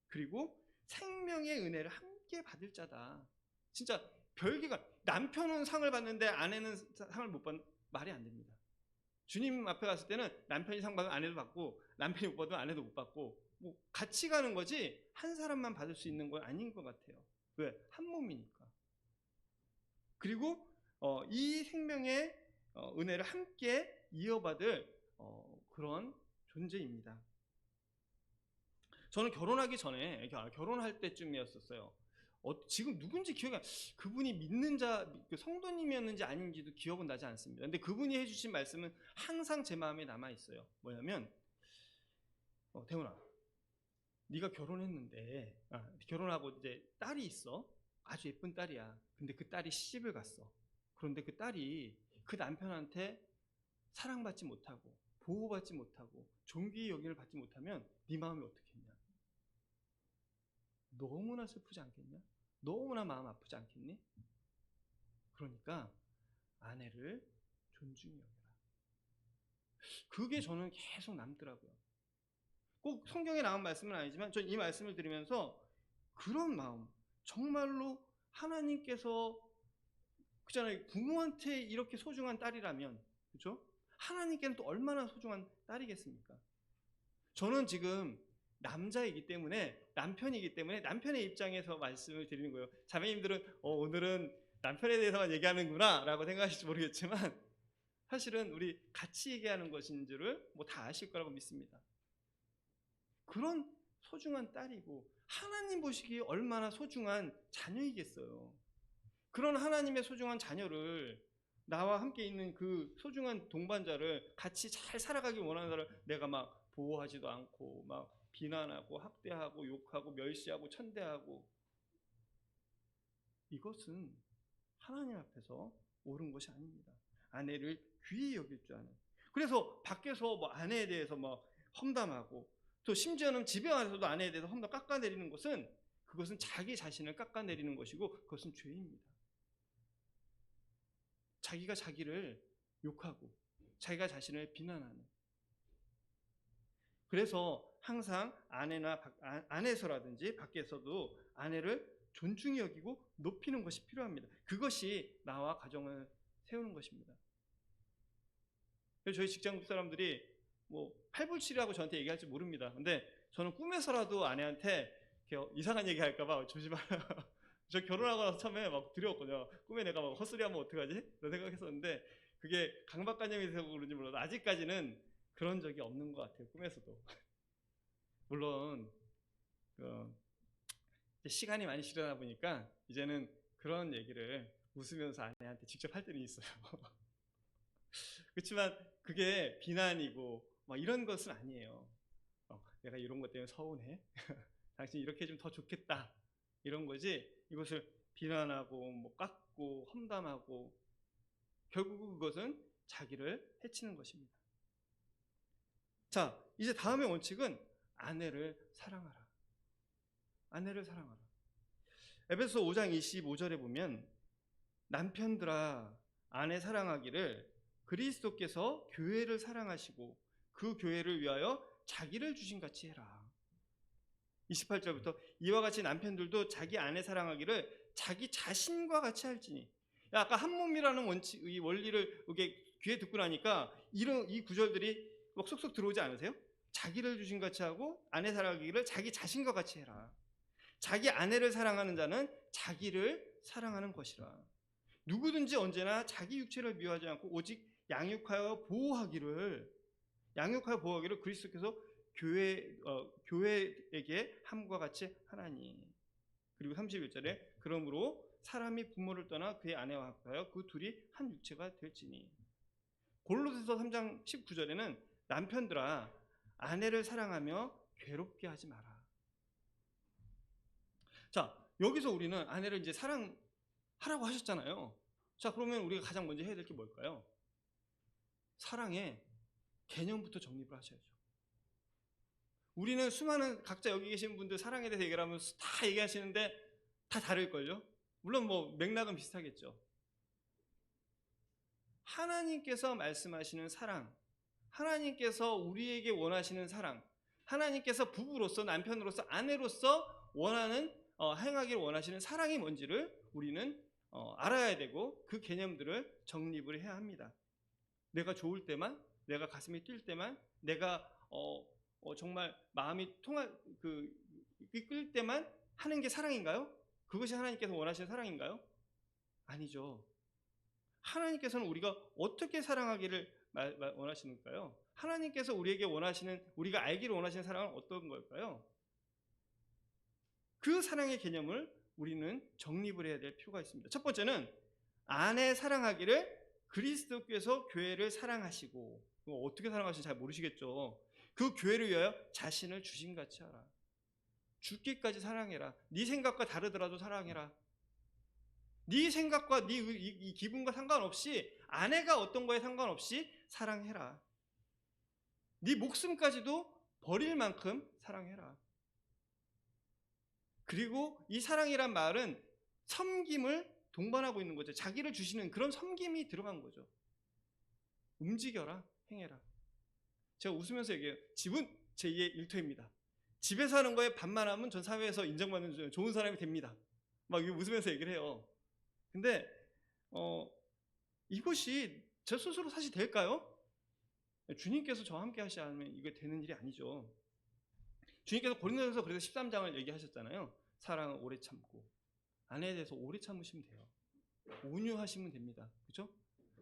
그리고 생명의 은혜를 함께 받을 자다. 진짜 별개가, 남편은 상을 받는데 아내는 상을 못 받는, 말이 안 됩니다. 주님 앞에 갔을 때는 남편이 상 받으면 아내도 받고, 남편이 못 받으면 아내도 못 받고, 같이 가는 거지 한 사람만 받을 수 있는 건 아닌 것 같아요. 왜? 한 몸이니까. 그리고 이 생명의 은혜를 함께 이어받을 그런 존재입니다. 저는 결혼하기 전에, 결혼할 때쯤이었었어요. 지금 누군지 기억이 안 나요. 그분이 믿는 성도님이었는지 아닌지도 기억은 나지 않습니다. 근데 그분이 해주신 말씀은 항상 제 마음에 남아있어요. 뭐냐면, 태훈아, 네가 결혼했는데, 결혼하고 이제 딸이 있어. 아주 예쁜 딸이야. 근데 그 딸이 시집을 갔어. 그런데 그 딸이 그 남편한테 사랑받지 못하고, 보호받지 못하고, 존귀 여김을 받지 못하면 네 마음이 어떻겠냐? 너무나 슬프지 않겠냐? 너무나 마음 아프지 않겠니? 그러니까 아내를 존중히 여겨라. 그게 저는 계속 남더라고요. 꼭 성경에 나온 말씀은 아니지만 전 이 말씀을 들으면서 그런 마음, 정말로 하나님께서 그잖아요. 부모한테 이렇게 소중한 딸이라면, 그렇죠? 하나님께는 또 얼마나 소중한 딸이겠습니까? 저는 지금 남자이기 때문에, 남편이기 때문에 남편의 입장에서 말씀을 드리는 거예요. 자매님들은 오늘은 남편에 대해서만 얘기하는구나 라고 생각하실지 모르겠지만 사실은 우리 같이 얘기하는 것인 줄을 뭐 다 아실 거라고 믿습니다. 그런 소중한 딸이고 하나님 보시기에 얼마나 소중한 자녀이겠어요. 그런 하나님의 소중한 자녀를, 나와 함께 있는 그 소중한 동반자를 같이 잘 살아가길 원하는 사람을 내가 막 보호하지도 않고 막 비난하고 학대하고 욕하고 멸시하고 천대하고, 이것은 하나님 앞에서 옳은 것이 아닙니다. 아내를 귀히 여길 줄 아는. 그래서 밖에서 뭐 아내에 대해서 막 험담하고 또 심지어는 집에 와서도 아내에 대해서 험담 깎아내리는 것은, 그것은 자기 자신을 깎아내리는 것이고 그것은 죄입니다. 자기가 자기를 욕하고 자기가 자신을 비난하는. 그래서 항상 안에서라든지 밖에서도 아내를 존중히 여기고 높이는 것이 필요합니다. 그것이 나와 가정을 세우는 것입니다. 저희 직장 사람들이 뭐 팔불출이라고 저한테 얘기할지 모릅니다. 근데 저는 꿈에서라도 아내한테 이상한 얘기 할까봐 조심하라. 저 결혼하고 나서 처음에 막 두려웠거든요. 꿈에 내가 막 헛소리하면 어떡하지? 그런 생각했었는데 그게 강박관념이 돼서 그런지 몰라도 아직까지는 그런 적이 없는 것 같아요. 꿈에서도. 물론 시간이 많이 지나다 보니까 이제는 그런 얘기를 웃으면서 아내한테 직접 할 때는 있어요. 그렇지만 그게 비난이고 막 이런 것은 아니에요. 내가 이런 것 때문에 서운해? 당신 이렇게 해주면 더 좋겠다. 이런 거지, 이것을 비난하고 뭐 깎고 험담하고 결국 그것은 자기를 해치는 것입니다. 자, 이제 다음의 원칙은 아내를 사랑하라. 아내를 사랑하라. 에베소 5장 25절에 보면 남편들아 아내 사랑하기를 그리스도께서 교회를 사랑하시고 그 교회를 위하여 자기를 주신 같이 해라. 28절부터 이와 같이 남편들도 자기 아내 사랑하기를 자기 자신과 같이 할지니. 아까 한 몸이라는 원칙, 이 원리를 이렇게 귀에 듣고 나니까 이 구절들이 막 쏙쏙 들어오지 않으세요? 자기를 주신 같이 하고 아내 사랑하기를 자기 자신과 같이 해라. 자기 아내를 사랑하는 자는 자기를 사랑하는 것이라. 누구든지 언제나 자기 육체를 미워하지 않고 오직 양육하여 보호하기를 그리스도께서 교회에게 함과 같이 하나니. 그리고 31절에 그러므로 사람이 부모를 떠나 그의 아내와 합하여 그 둘이 한 육체가 될지니. 골로새서 3장 19절에는 남편들아 아내를 사랑하며 괴롭게 하지 마라. 자, 여기서 우리는 아내를 이제 사랑하라고 하셨잖아요. 자, 그러면 우리가 가장 먼저 해야 될 게 뭘까요? 사랑의 개념부터 정립을 하셔야죠. 우리는 수많은 각자 여기 계신 분들 사랑에 대해서 얘기를 하면 다 얘기하시는데 다 다를걸요? 물론 뭐 맥락은 비슷하겠죠. 하나님께서 말씀하시는 사랑, 하나님께서 우리에게 원하시는 사랑, 하나님께서 부부로서, 남편으로서, 아내로서 행하기를 원하시는 사랑이 뭔지를 우리는 알아야 되고 그 개념들을 정립을 해야 합니다. 내가 좋을 때만, 내가 가슴이 뛸 때만, 내가 정말 마음이 끌 때만 하는 게 사랑인가요? 그것이 하나님께서 원하시는 사랑인가요? 아니죠. 하나님께서는 우리가 어떻게 사랑하기를 원하시는가요? 하나님께서 우리가 알기를 원하시는 사랑은 어떤 걸까요? 그 사랑의 개념을 우리는 정립을 해야 될 필요가 있습니다. 첫 번째는 아내 사랑하기를 그리스도께서 교회를 사랑하시고, 어떻게 사랑하시는지 잘 모르시겠죠. 그 교회를 위하여 자신을 주신같이 하라. 죽기까지 사랑해라. 네 생각과 다르더라도 사랑해라. 네 생각과 네 기분과 상관없이, 아내가 어떤 거에 상관없이 사랑해라. 네 목숨까지도 버릴 만큼 사랑해라. 그리고 이 사랑이란 말은 섬김을 동반하고 있는 거죠. 자기를 주시는 그런 섬김이 들어간 거죠. 움직여라, 행해라. 제가 웃으면서 얘기해요. 집은 제2의 일터입니다. 집에서 하는 거에 반만 하면 전 사회에서 인정받는 좋은 사람이 됩니다. 막 웃으면서 얘기를 해요. 근데 이것이 제 스스로 사실 될까요? 주님께서 저와 함께 하시지 않으면 이게 되는 일이 아니죠. 주님께서 고린도전서 그래서 13장을 얘기하셨잖아요. 사랑은 오래 참고, 아내에 대해서 오래 참으시면 돼요. 온유하시면 됩니다. 그렇죠?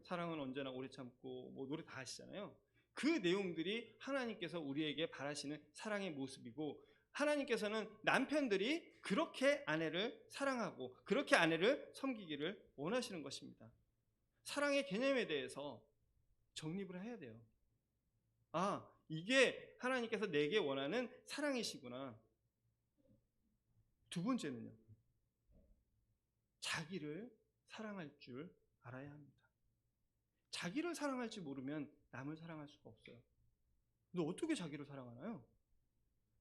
사랑은 언제나 오래 참고, 뭐 노래 다 하시잖아요. 그 내용들이 하나님께서 우리에게 바라시는 사랑의 모습이고, 하나님께서는 남편들이 그렇게 아내를 사랑하고 그렇게 아내를 섬기기를 원하시는 것입니다. 사랑의 개념에 대해서 정립을 해야 돼요. 아, 이게 하나님께서 내게 원하는 사랑이시구나. 두 번째는요, 자기를 사랑할 줄 알아야 합니다. 자기를 사랑할 줄 모르면 남을 사랑할 수가 없어요. 근데 어떻게 자기를 사랑하나요?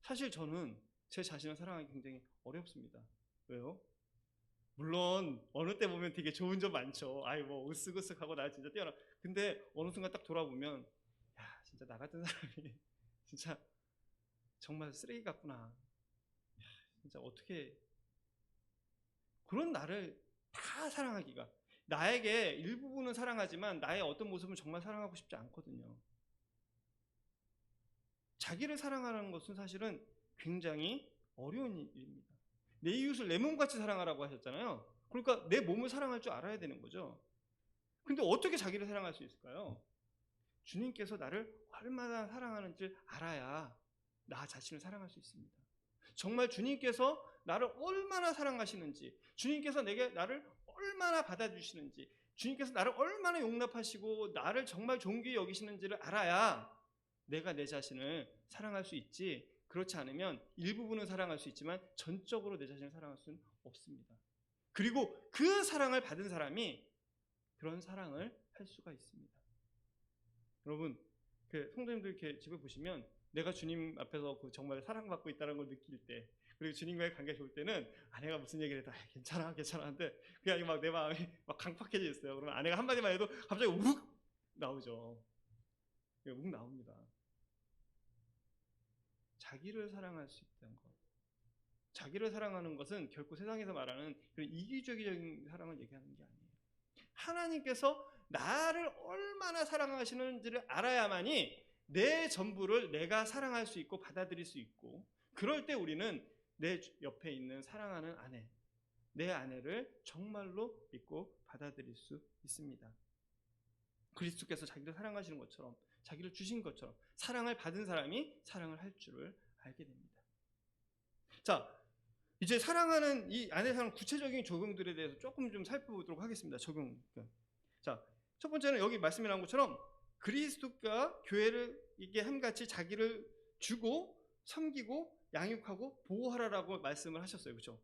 사실 저는 제 자신을 사랑하기 굉장히 어렵습니다. 왜요? 물론 어느 때 보면 되게 좋은 점 많죠. 아이 뭐 으쓱으쓱하고 나 진짜 뛰어나. 근데 어느 순간 딱 돌아보면 야 진짜 나 같은 사람이 진짜 정말 쓰레기 같구나. 야, 진짜 어떻게 그런 나를 다 사랑하기가, 나에게 일부분은 사랑하지만 나의 어떤 모습은 정말 사랑하고 싶지 않거든요. 자기를 사랑하는 것은 사실은 굉장히 어려운 일입니다. 내 이웃을 내 몸같이 사랑하라고 하셨잖아요. 그러니까 내 몸을 사랑할 줄 알아야 되는 거죠. 근데 어떻게 자기를 사랑할 수 있을까요? 주님께서 나를 얼마나 사랑하는지 알아야 나 자신을 사랑할 수 있습니다. 정말 주님께서 나를 얼마나 사랑하시는지, 주님께서 나를 얼마나 받아주시는지, 주님께서 나를 얼마나 용납하시고 나를 정말 존귀히 여기시는지를 알아야 내가 내 자신을 사랑할 수 있지, 그렇지 않으면 일부분은 사랑할 수 있지만 전적으로 내 자신을 사랑할 수는 없습니다. 그리고 그 사랑을 받은 사람이 그런 사랑을 할 수가 있습니다. 여러분, 성도님들 이렇게 집에 보시면 내가 주님 앞에서 정말 사랑받고 있다는 걸 느낄 때, 그리고 주님과의 관계가 좋을 때는 아내가 무슨 얘기를 해도 괜찮아 하는데 그냥 막 내 마음이 막 강팍해져 있어요. 그러면 아내가 한마디만 해도 갑자기 욱 나오죠. 욱 나옵니다. 자기를 사랑할 수 있다는 것. 자기를 사랑하는 것은 결코 세상에서 말하는 그런 이기적인 사랑을 얘기하는 게 아니에요. 하나님께서 나를 얼마나 사랑하시는지를 알아야만이 내 전부를 내가 사랑할 수 있고 받아들일 수 있고, 그럴 때 우리는 내 옆에 있는 사랑하는 아내, 내 아내를 정말로 믿고 받아들일 수 있습니다. 그리스도께서 자기를 사랑하시는 것처럼, 자기를 주신 것처럼 사랑을 받은 사람이 사랑을 할 줄을 알게 됩니다. 자, 이제 사랑하는 이 아내에 사는 구체적인 적용들에 대해서 조금 좀 살펴보도록 하겠습니다. 적용. 자, 첫 번째는 여기 말씀이 나온 것처럼 그리스도가 교회를 이게 함같이 자기를 주고 섬기고 양육하고 보호하라라고 말씀을 하셨어요. 그렇죠?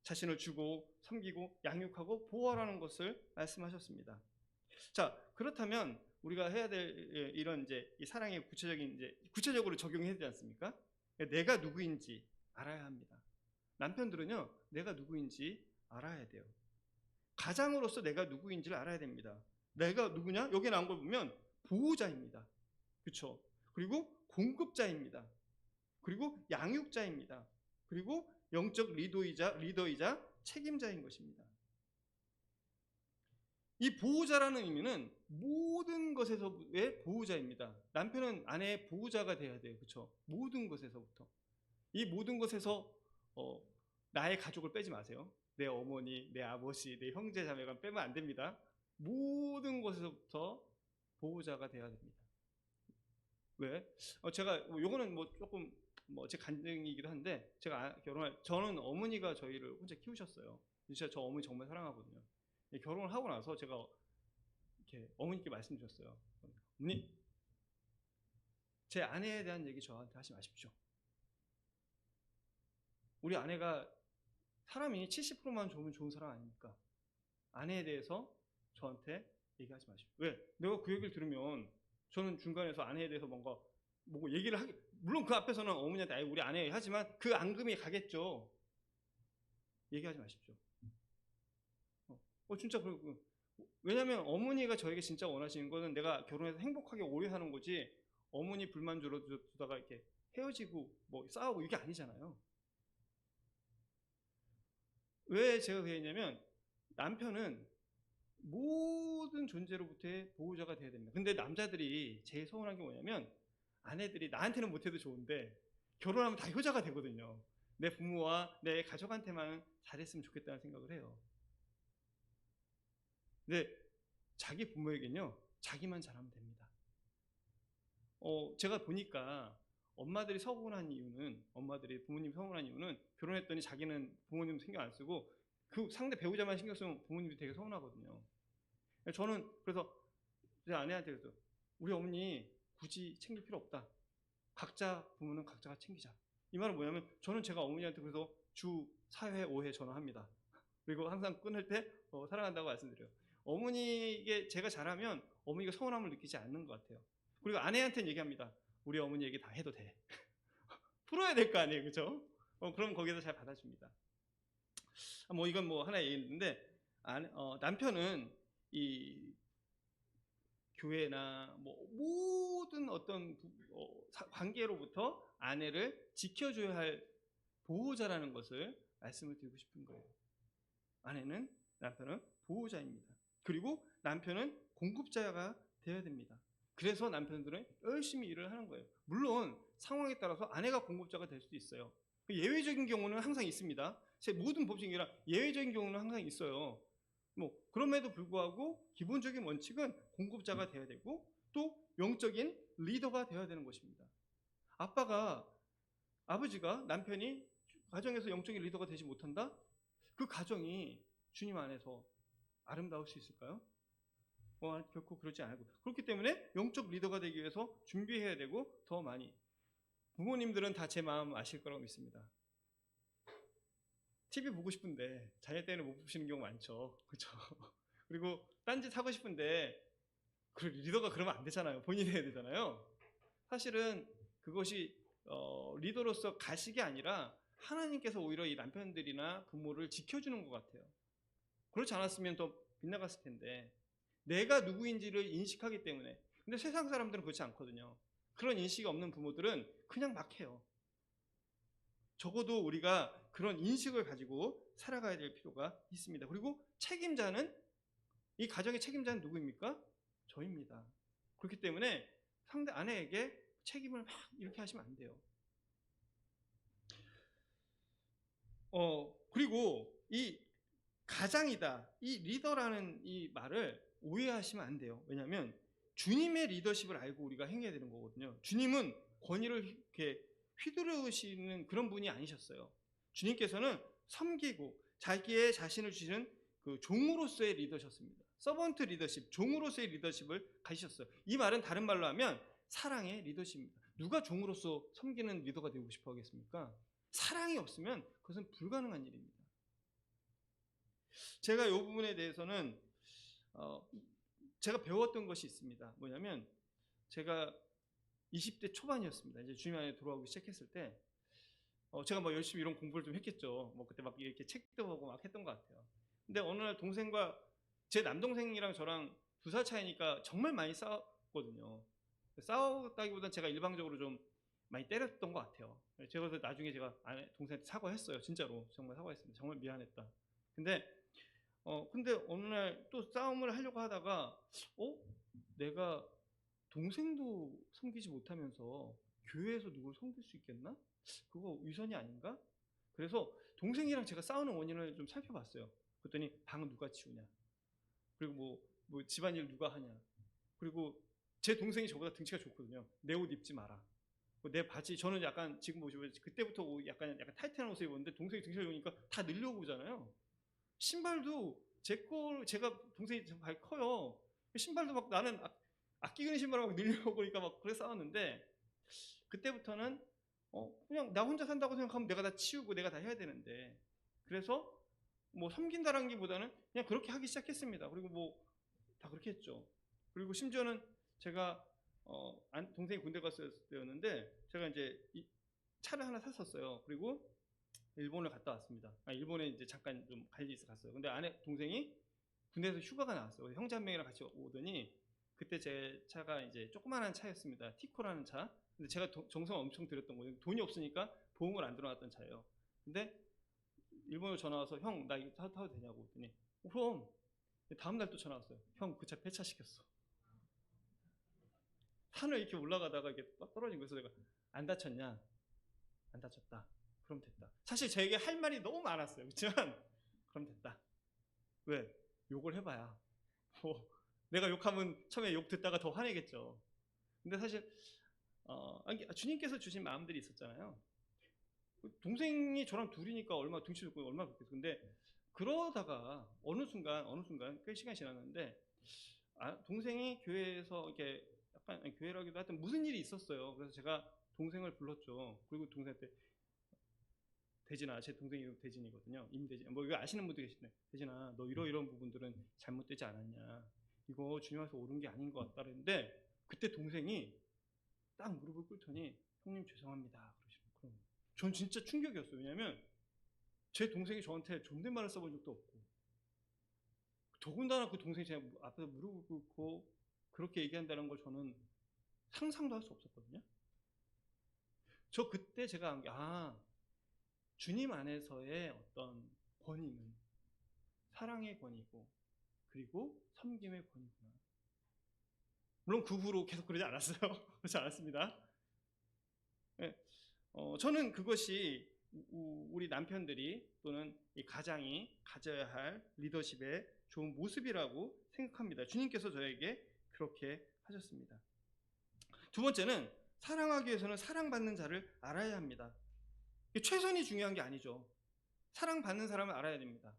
자신을 주고 섬기고 양육하고 보호하라는 것을 말씀하셨습니다. 자, 그렇다면 우리가 해야 될 이런 이제 이 사랑의 구체적으로 적용해야 되지 않습니까? 내가 누구인지 알아야 합니다. 남편들은요, 내가 누구인지 알아야 돼요. 가장으로서 내가 누구인지를 알아야 됩니다. 내가 누구냐? 여기 나온 걸 보면 보호자입니다. 그렇죠? 그리고 공급자입니다. 그리고 양육자입니다. 그리고 영적 리더이자 책임자인 것입니다. 이 보호자라는 의미는 모든 것에서의 보호자입니다. 남편은 아내의 보호자가 돼야 돼요. 그렇죠? 모든 것에서부터. 이 모든 것에서 나의 가족을 빼지 마세요. 내 어머니, 내 아버지, 내 형제 자매가 빼면 안 됩니다. 모든 것에서부터 보호자가 돼야 됩니다. 왜? 제가 요거는 뭐 조금 제 간증이기도 한데, 제가 저는 어머니가 저희를 혼자 키우셨어요. 진짜 저 어머니 정말 사랑하거든요. 결혼을 하고 나서 제가 이렇게 어머니께 말씀드렸어요. 어머니, 제 아내에 대한 얘기 저한테 하지 마십시오. 우리 아내가 사람이 70%만 좋으면 좋은 사람 아닙니까? 아내에 대해서 저한테 얘기하지 마십시오. 왜? 내가 그 얘기를 들으면 저는 중간에서 아내에 대해서 뭔가 얘기를 하기, 물론 그 앞에서는 어머니한테 우리 아내 하지만 그 앙금이 가겠죠. 얘기하지 마십시오. 진짜 그리고 왜냐면 어머니가 저에게 진짜 원하시는 거는 내가 결혼해서 행복하게 오래 사는 거지, 어머니 불만 주다가 이렇게 헤어지고 뭐 싸우고 이게 아니잖아요. 왜 제가 그랬냐면 남편은 모든 존재로부터의 보호자가 돼야 됩니다. 근데 남자들이 제일 서운한 게 뭐냐면 아내들이 나한테는 못해도 좋은데 결혼하면 다 효자가 되거든요. 내 부모와 내 가족한테만 잘했으면 좋겠다는 생각을 해요. 근데 자기 부모에겐요, 자기만 잘하면 됩니다. 제가 보니까 엄마들이 부모님 서운한 이유는 결혼했더니 자기는 부모님 신경 안 쓰고 그 상대 배우자만 신경 쓰면 부모님이 되게 서운하거든요. 저는 그래서 제 아내한테 그래서 우리 어머니 굳이 챙길 필요 없다. 각자 부모는 각자가 챙기자. 이 말은 뭐냐면 저는 제가 어머니한테 그래서 주 4회, 5회 전화합니다. 그리고 항상 끊을 때 사랑한다고 말씀드려요. 어머니에게 제가 잘하면 어머니가 서운함을 느끼지 않는 것 같아요. 그리고 아내한테는 얘기합니다. 우리 어머니 얘기 다 해도 돼. 풀어야 될 거 아니에요, 그렇죠? 그럼 거기서 잘 받아줍니다. 뭐 이건 뭐 하나의 얘기인데 남편은 이 교회나 뭐 모든 어떤 관계로부터 아내를 지켜줘야 할 보호자라는 것을 말씀을 드리고 싶은 거예요. 남편은 보호자입니다. 그리고 남편은 공급자가 되어야 됩니다. 그래서 남편들은 열심히 일을 하는 거예요. 물론 상황에 따라서 아내가 공급자가 될 수도 있어요. 예외적인 경우는 항상 있습니다. 제 모든 법칙이라 예외적인 경우는 항상 있어요. 뭐 그럼에도 불구하고 기본적인 원칙은 공급자가 되어야 되고 또 영적인 리더가 되어야 되는 것입니다. 아버지가 남편이 가정에서 영적인 리더가 되지 못한다? 그 가정이 주님 안에서 아름다울 수 있을까요? 결코 그렇지 않고, 그렇기 때문에 영적 리더가 되기 위해서 준비해야 되고 더 많이. 부모님들은 다 제 마음 아실 거라고 믿습니다. TV 보고 싶은데 자녀 때문에 못 보시는 경우 많죠. 그렇죠? 그리고 딴짓 하고 싶은데 그 리더가 그러면 안 되잖아요. 본인이 해야 되잖아요. 사실은 그것이 리더로서 가식이 아니라 하나님께서 오히려 이 남편들이나 부모를 지켜주는 것 같아요. 그렇지 않았으면 더 빗나갔을 텐데 내가 누구인지를 인식하기 때문에. 근데 세상 사람들은 그렇지 않거든요. 그런 인식이 없는 부모들은 그냥 막 해요. 적어도 우리가 그런 인식을 가지고 살아가야 될 필요가 있습니다. 그리고 이 가정의 책임자는 누구입니까? 저입니다. 그렇기 때문에 상대 아내에게 책임을 막 이렇게 하시면 안 돼요. 그리고 이 가장이다, 이 리더라는 이 말을 오해하시면 안 돼요. 왜냐하면 주님의 리더십을 알고 우리가 행해야 되는 거거든요. 주님은 권위를 이렇게 휘두르시는 그런 분이 아니셨어요. 주님께서는 섬기고 자기의 자신을 주시는 그 종으로서의 리더셨습니다. 서번트 리더십, 종으로서의 리더십을 가지셨어요. 이 말은 다른 말로 하면 사랑의 리더십입니다. 누가 종으로서 섬기는 리더가 되고 싶어 하겠습니까? 사랑이 없으면 그것은 불가능한 일입니다. 제가 이 부분에 대해서는 제가 배웠던 것이 있습니다. 뭐냐면 제가 20대 초반이었습니다. 이제 주님 안에 돌아오기 시작했을 때 제가 뭐 열심히 이런 공부를 좀 했겠죠. 뭐 그때 막 이렇게 책도 보고 막 했던 것 같아요. 근데 어느 날 제 남동생이랑 저랑 2살 차이니까 정말 많이 싸웠거든요. 싸웠다기보다는 제가 일방적으로 좀 많이 때렸던 것 같아요. 제가 그래서 나중에 제가 동생한테 사과했어요. 진짜로 정말 사과했습니다. 정말 미안했다. 근데 어느 날 또 싸움을 하려고 하다가 내가 동생도 섬기지 못하면서 교회에서 누굴 섬길 수 있겠나? 그거 위선이 아닌가? 그래서 동생이랑 제가 싸우는 원인을 좀 살펴봤어요. 그랬더니 방 누가 치우냐? 그리고 뭐 집안일 누가 하냐? 그리고 제 동생이 저보다 등치가 좋거든요. 내 옷 입지 마라. 내 바지, 저는 약간 지금 보시면 그때부터 약간 타이트한 옷을 입었는데 동생이 등치가 좋으니까 다 늘려보잖아요. 신발도 제가 동생이 발 커요. 신발도 막 나는 아끼는 신발을 막 늘려보니까 막 그래 싸웠는데 그때부터는 그냥 나 혼자 산다고 생각하면 내가 다 치우고 내가 다 해야 되는데, 그래서 뭐 섬긴다라는 게보다는 그냥 그렇게 하기 시작했습니다. 그리고 뭐 다 그렇게 했죠. 그리고 심지어는 제가 동생이 군대 갔을 때였는데 제가 이제 차를 하나 샀었어요. 그리고 일본을 갔다 왔습니다. 일본에 이제 잠깐 좀 갈 일이 있어 갔어요. 근데 동생이 군대에서 휴가가 나왔어요. 형제 한 명이랑 같이 오더니 그때 제 차가 이제 조그만한 차였습니다. 티코라는 차. 근데 제가 정성을 엄청 들였던 거예요. 돈이 없으니까 보험을 안 들어놨던 차예요. 근데 일본으로 전화 와서 형 나 이거 타도 되냐고 했더니 그럼. 다음 날 또 전화 왔어요. 형 그 차 폐차시켰어. 산을 이렇게 올라가다가 이렇게 떨어진 거예요. 그래서 내가 안 다쳤냐? 안 다쳤다. 그럼 됐다. 사실 저에게 할 말이 너무 많았어요. 그렇지만 그럼 됐다. 왜? 욕을 해봐야 뭐 내가 욕하면 처음에 욕 듣다가 더 화내겠죠. 근데 사실 주님께서 주신 마음들이 있었잖아요. 동생이 저랑 둘이니까 얼마나 등치 좋고 얼마나 좋겠어요. 근데 그러다가 어느 순간 꽤 시간이 지났는데 동생이 교회에서 이렇게 약간 교회라기도 하여튼 무슨 일이 있었어요. 그래서 제가 동생을 불렀죠. 그리고 동생한테 대진아, 제 동생 이름 대진이거든요. 임대진. 뭐 이거 아시는 분도 계시네. 대진아, 너 이런 부분들은 잘못되지 않았냐? 이거 주님 앞에서 옳은 게 아닌 것 같다 그랬는데 그때 동생이 딱 무릎을 꿇더니 형님 죄송합니다. 그러시는 거예요. 전 진짜 충격이었어요. 왜냐면 제 동생이 저한테 존댓말을 써본 적도 없고 더군다나 그 동생이 제 앞에서 무릎을 꿇고 그렇게 얘기한다는 걸 저는 상상도 할 수 없었거든요. 저 그때 제가 안 게 주님 안에서의 어떤 권위는 사랑의 권위고 그리고 섬김의 권위구나. 물론 그 후로 계속 그러지 않았어요. 그렇지 않았습니다. 네. 저는 그것이 우리 남편들이 또는 이 가장이 가져야 할 리더십의 좋은 모습이라고 생각합니다. 주님께서 저에게 그렇게 하셨습니다. 두 번째는 사랑하기 위해서는 사랑받는 자를 알아야 합니다. 최선이 중요한 게 아니죠. 사랑받는 사람을 알아야 됩니다.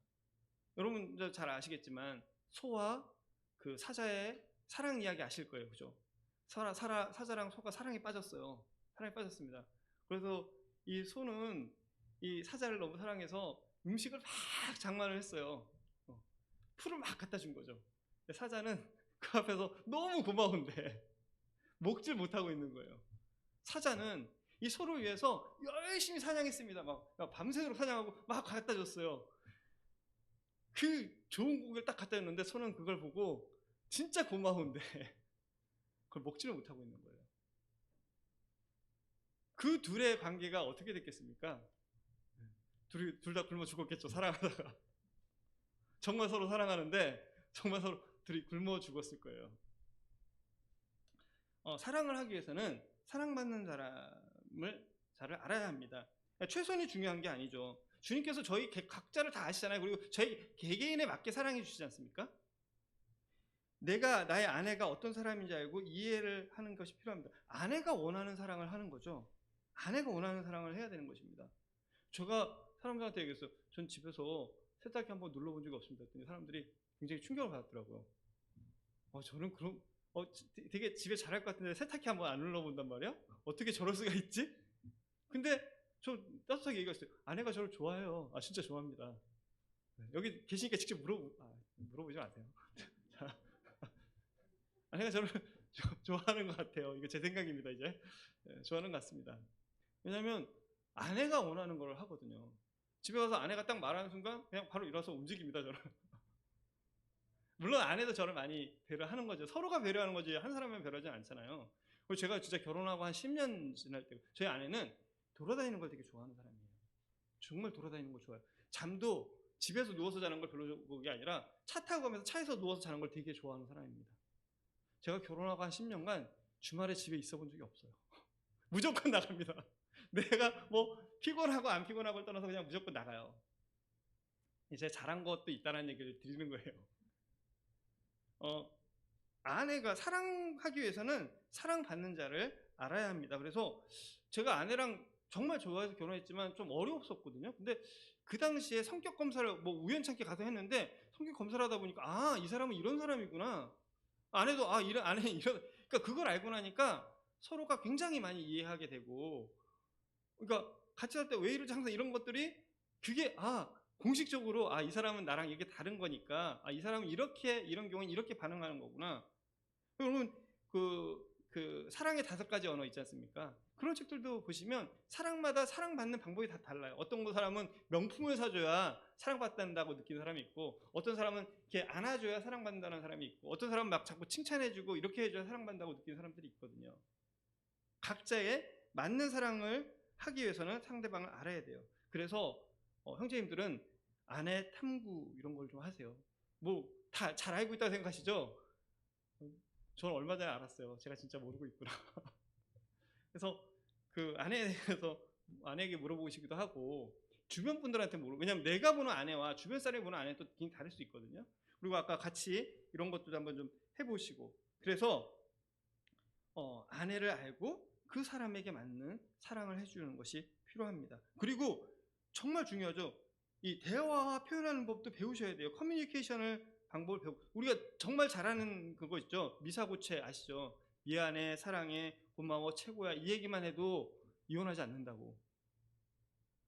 여러분 잘 아시겠지만 소와 그 사자의 사랑 이야기 아실 거예요. 그죠? 사자랑 소가 사랑에 빠졌어요. 사랑에 빠졌습니다. 그래서 이 소는 이 사자를 너무 사랑해서 음식을 막 장만을 했어요. 풀을 막 갖다 준 거죠. 사자는 그 앞에서 너무 고마운데 먹질 못하고 있는 거예요. 사자는 이 소를 위해서 열심히 사냥했습니다. 막 밤새도록 사냥하고 막 갖다 줬어요. 그 좋은 고기를 딱 갖다 줬는데 소는 그걸 보고 진짜 고마운데 그걸 먹지를 못하고 있는 거예요. 그 둘의 관계가 어떻게 됐겠습니까? 둘 다 굶어 죽었겠죠. 사랑하다가 정말 서로 사랑하는데 정말 서로 둘이 굶어 죽었을 거예요. 사랑을 하기 위해서는 사랑받는 자를 알아야 합니다. 최선이 중요한 게 아니죠. 주님께서 저희 각자를 다 아시잖아요. 그리고 저희 개개인에 맞게 사랑해 주시지 않습니까? 내가 나의 아내가 어떤 사람인지 알고 이해를 하는 것이 필요합니다. 아내가 원하는 사랑을 하는 거죠. 아내가 원하는 사랑을 해야 되는 것입니다. 제가 사람들한테 얘기했어요. 전 집에서 세탁기 한번 눌러본 적이 없습니다. 그랬더니 사람들이 굉장히 충격을 받았더라고요. 저는 그럼 되게 집에 잘할 것 같은데 세탁기 한번 안 눌러본단 말이야? 어떻게 저럴 수가 있지? 근데 저 따뜻하게 얘기했어요. 아내가 저를 좋아해요. 진짜 좋아합니다. 여기 계시니까 직접 물어보지 마세요. 아내가 저를 좋아하는 것 같아요. 이거 제 생각입니다. 이제 좋아하는 것 같습니다. 왜냐하면 아내가 원하는 걸 하거든요. 집에 가서 아내가 딱 말하는 순간 그냥 바로 일어나서 움직입니다. 저는. 물론 아내도 저를 많이 배려하는 거죠. 서로가 배려하는 거지 한 사람만 배려하지 않잖아요. 그리고 제가 진짜 결혼하고 한 10년 지날 때 저희 아내는 돌아다니는 걸 되게 좋아하는 사람이에요. 정말 돌아다니는 걸 좋아해요. 잠도 집에서 누워서 자는 걸 별로 좋은 게 아니라 차 타고 가면서 차에서 누워서 자는 걸 되게 좋아하는 사람입니다. 제가 결혼하고 한 10년간 주말에 집에 있어 본 적이 없어요. 무조건 나갑니다. 내가 뭐 피곤하고 안 피곤하고를 떠나서 그냥 무조건 나가요. 이제 잘한 것도 있다는 얘기를 드리는 거예요. 아내가 사랑하기 위해서는 사랑받는 자를 알아야 합니다. 그래서 제가 아내랑 정말 좋아해서 결혼했지만 좀 어려웠었거든요. 근데 그 당시에 성격 검사를 뭐 우연찮게 가서 했는데 성격 검사를 하다 보니까 이 사람은 이런 사람이구나. 아내도 이런 아내는 이런. 그러니까 그걸 알고 나니까 서로가 굉장히 많이 이해하게 되고, 그러니까 같이 살 때 왜 이러지 항상 이런 것들이 그게 공식적으로 이 사람은 나랑 이게 다른 거니까 이 사람은 이런 경우는 이렇게 반응하는 거구나. 여러분 그 사랑의 5가지 언어 있지 않습니까? 그런 책들도 보시면 사랑마다 사랑받는 방법이 다 달라요. 어떤 사람은 명품을 사줘야 사랑받는다고 느끼는 사람이 있고, 어떤 사람은 이렇게 안아줘야 사랑받는다는 사람이 있고, 어떤 사람은 막 자꾸 칭찬해주고 이렇게 해줘야 사랑받는다고 느끼는 사람들이 있거든요. 각자의 맞는 사랑을 하기 위해서는 상대방을 알아야 돼요. 그래서 형제님들은 아내 탐구 이런 걸 좀 하세요. 뭐 다 잘 알고 있다고 생각하시죠? 저는 얼마 전에 알았어요. 제가 진짜 모르고 있구나. 그래서 그 아내에 대해서 아내에게 물어보시기도 하고, 주변 분들한테 왜냐면 내가 보는 아내와 주변 사람이 보는 아내는 또 굉장히 다를 수 있거든요. 그리고 아까 같이 이런 것도 한번 좀 해보시고, 그래서 아내를 알고 그 사람에게 맞는 사랑을 해주는 것이 필요합니다. 그리고 정말 중요하죠. 이 대화와 표현하는 법도 배우셔야 돼요. 커뮤니케이션을 방법을 배우고, 우리가 정말 잘하는 그거 있죠. 미사고체 아시죠? 미안해, 사랑해, 고마워, 최고야, 이 얘기만 해도 이혼하지 않는다고.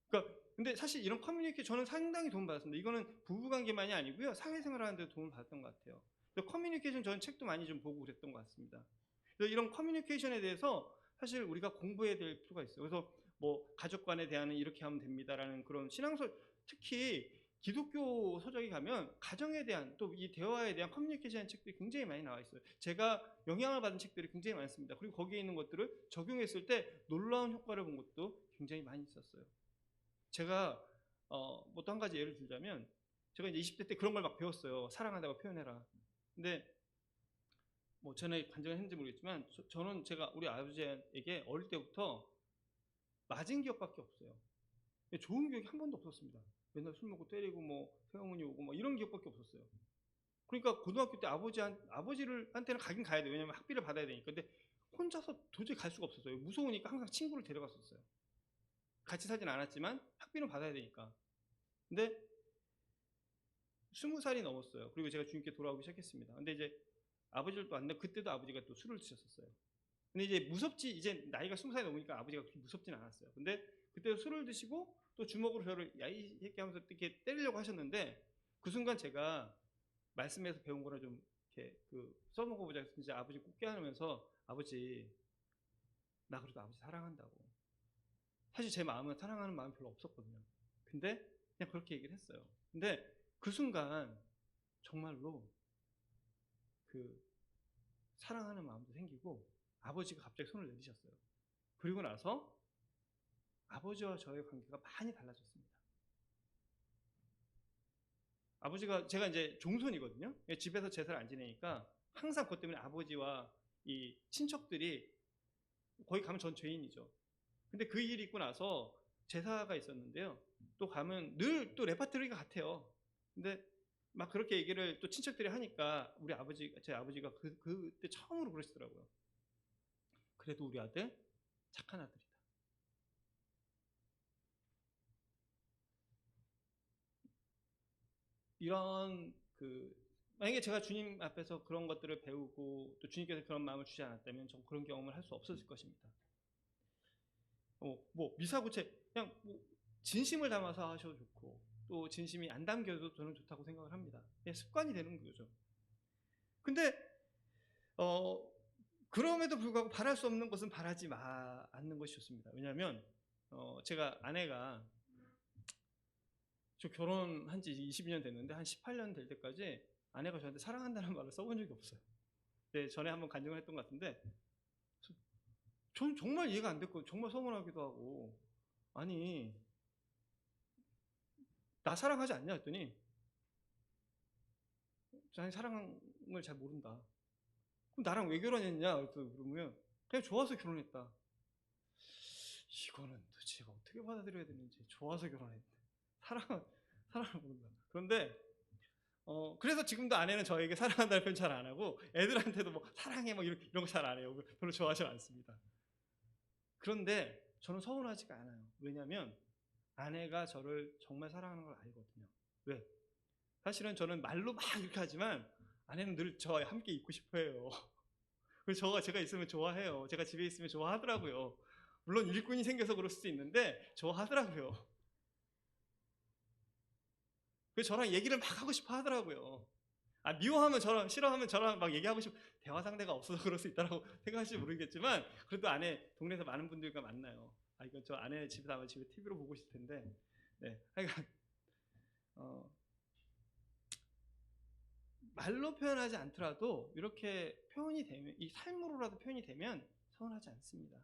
그러니까 근데 사실 이런 커뮤니케이션 저는 상당히 도움 받았습니다. 이거는 부부관계만이 아니고요, 사회생활 하는데 도움을 받았던 것 같아요. 커뮤니케이션 저는 책도 많이 좀 보고 그랬던 것 같습니다. 그래서 이런 커뮤니케이션에 대해서 사실 우리가 공부해야 될 필요가 있어요. 그래서 뭐 가족 간에 대하는 이렇게 하면 됩니다라는 그런 신앙서, 특히 기독교 서적에 가면 가정에 대한, 또 이 대화에 대한 커뮤니케이션 책들이 굉장히 많이 나와 있어요. 제가 영향을 받은 책들이 굉장히 많습니다. 그리고 거기에 있는 것들을 적용했을 때 놀라운 효과를 본 것도 굉장히 많이 있었어요. 제가 뭐 또 한 가지 예를 들자면, 제가 이제 20대 때 그런 걸 막 배웠어요. 사랑한다고 표현해라. 근데 뭐 전에 간증했는지 모르겠지만, 저는 제가 우리 아버지에게 어릴 때부터 맞은 기억밖에 없어요. 좋은 기억이 한 번도 없었습니다. 맨날 술 먹고 때리고 뭐 세어머니 오고 뭐 이런 기억밖에 없었어요. 그러니까 고등학교 때 아버지한테는 가긴 가야 돼요. 왜냐면 학비를 받아야 되니까. 근데 혼자서 도저히 갈 수가 없었어요. 무서우니까 항상 친구를 데려갔었어요. 같이 살진 않았지만 학비는 받아야 되니까. 근데 20살이 넘었어요. 그리고 제가 주님께 돌아오기 시작했습니다. 근데 이제 아버지를 또 만나, 그때도 아버지가 또 술을 드셨었어요. 근데 이제 나이가 20살이 넘으니까 아버지가 그렇게 무섭진 않았어요. 근데 그때 술을 드시고 또 주먹으로 저를 야이 새끼 하면서 이렇게 때리려고 하셨는데, 그 순간 제가 말씀에서 배운 거를 좀 이렇게 써먹어보자. 진짜 아버지 꼭 깨안으면서, 아버지 나 그래도 아버지 사랑한다고. 사실 제 마음은 사랑하는 마음이 별로 없었거든요. 근데 그냥 그렇게 얘기를 했어요. 근데 그 순간 정말로 사랑하는 마음도 생기고, 아버지가 갑자기 손을 내리셨어요. 그리고 나서 아버지와 저의 관계가 많이 달라졌습니다. 아버지가, 제가 이제 종손이거든요. 집에서 제사를 안 지내니까 항상 그것 때문에 아버지와 이 친척들이, 거기 가면 전 죄인이죠. 근데 그 일이 있고 나서 제사가 있었는데요, 또 가면 늘 또 레파토리가 같아요. 근데 막 그렇게 얘기를 또 친척들이 하니까 제 아버지가 그때 처음으로 그러시더라고요. 그래도 우리 아들 착한 아들이다. 이런 만약에 제가 주님 앞에서 그런 것들을 배우고 또 주님께서 그런 마음을 주지 않았다면 전 그런 경험을 할 수 없었을 것입니다. 뭐 미사고체, 그냥 뭐 진심을 담아서 하셔도 좋고, 또 진심이 안 담겨도 저는 좋다고 생각을 합니다. 그냥 습관이 되는 거죠. 근데 그럼에도 불구하고 바랄 수 없는 것은 바라지 않는 것이 좋습니다. 왜냐하면 제가 아내가, 저 결혼한 지 22년 됐는데 한 18년 될 때까지 아내가 저한테 사랑한다는 말을 써본 적이 없어요. 네, 전에 한번 간증을 했던 것 같은데, 저는 정말 이해가 안 됐고 정말 서운하기도 하고, 아니 나 사랑하지 않냐 했더니, 자기 사랑을 잘 모른다. 그럼 나랑 왜 결혼했냐? 그러면 그냥 좋아서 결혼했다. 이거는 도대체 어떻게 받아들여야 되는지. 좋아서 결혼했다. 사랑을 모른다. 그런데 그래서 지금도 아내는 저에게 사랑한다는 표현 잘 안 하고, 애들한테도 뭐 사랑해 뭐 이런 거 잘 안 해요. 별로 좋아하지 않습니다. 그런데 저는 서운하지가 않아요. 왜냐하면 아내가 저를 정말 사랑하는 걸 알거든요. 왜? 사실은 저는 말로 막 이렇게 하지만 아내는 늘 저와 함께 있고 싶어 해요. 그래서 제가 있으면 좋아해요. 제가 집에 있으면 좋아하더라고요. 물론 일꾼이 생겨서 그럴 수도 있는데 좋아하더라고요. 그래서 저랑 얘기를 막 하고 싶어 하더라고요. 미워하면 저랑, 싫어하면 저랑 막 얘기하고 싶어, 대화 상대가 없어서 그럴 수 있다라고 생각하실지 모르겠지만, 그래도 아내, 동네에서 많은 분들과 만나요. 이건 저 아내 집에서 아마 집에 TV로 보고 있을 텐데, 네, 하여간 말로 표현하지 않더라도 이렇게 표현이 되면, 이 삶으로라도 표현이 되면 서운하지 않습니다.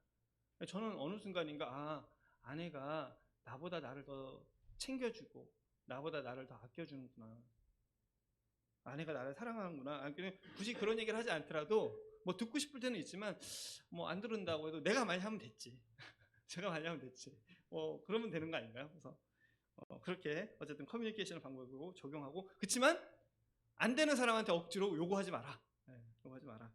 저는 어느 순간인가, 아내가 나보다 나를 더 챙겨주고 나보다 나를 더 아껴주는구나, 아내가 나를 사랑하는구나. 굳이 그런 얘기를 하지 않더라도 뭐 듣고 싶을 때는 있지만, 뭐 안 들은다고 해도 내가 많이 하면 됐지. 제가 많이 하면 됐지. 그러면 되는 거 아닌가요? 그래서 그렇게 어쨌든 커뮤니케이션을 방법으로 적용하고, 그렇지만 안 되는 사람한테 억지로 요구하지 마라. 네, 요구하지 마라.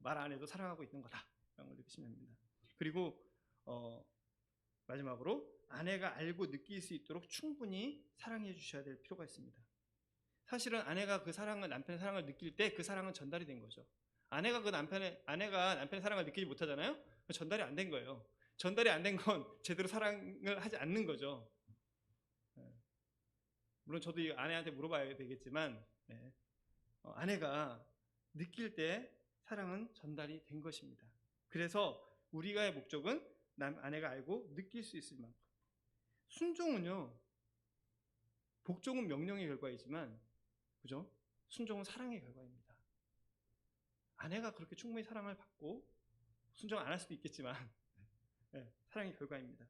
말 안 해도 사랑하고 있는 거다. 이런 걸 느끼시면 됩니다. 그리고 마지막으로 아내가 알고 느낄 수 있도록 충분히 사랑해 주셔야 될 필요가 있습니다. 사실은 아내가 그 사랑을, 남편의 사랑을 느낄 때 그 사랑은 전달이 된 거죠. 아내가 남편의 사랑을 느끼지 못하잖아요. 전달이 안 된 거예요. 전달이 안 된 건 제대로 사랑을 하지 않는 거죠. 물론 저도 이 아내한테 물어봐야 되겠지만, 아내가 느낄 때 사랑은 전달이 된 것입니다. 그래서 우리가의 목적은 아내가 알고 느낄 수 있을 만큼. 순종은요, 복종은 명령의 결과이지만, 그죠? 순종은 사랑의 결과입니다. 아내가 그렇게 충분히 사랑을 받고 순종 안 할 수도 있겠지만, 사랑의 결과입니다.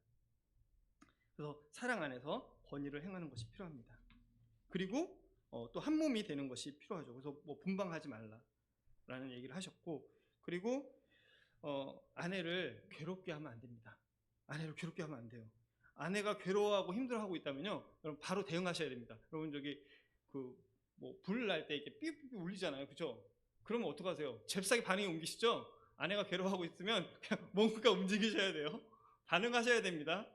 그래서 사랑 안에서 권위를 행하는 것이 필요합니다. 그리고 또 한 몸이 되는 것이 필요하죠. 그래서 뭐 분방하지 말라라는 얘기를 하셨고, 그리고 아내를 괴롭게 하면 안 됩니다. 아내를 괴롭게 하면 안 돼요. 아내가 괴로워하고 힘들어하고 있다면요, 여러분 바로 대응하셔야 됩니다. 여러분 저기 뭐 불 날 때 이렇게 삐삐삐 울리잖아요, 그죠? 그러면 어떡하세요? 잽싸게 반응이 옮기시죠? 아내가 괴로워하고 있으면 그냥 뭔가 움직이셔야 돼요. 반응하셔야 됩니다.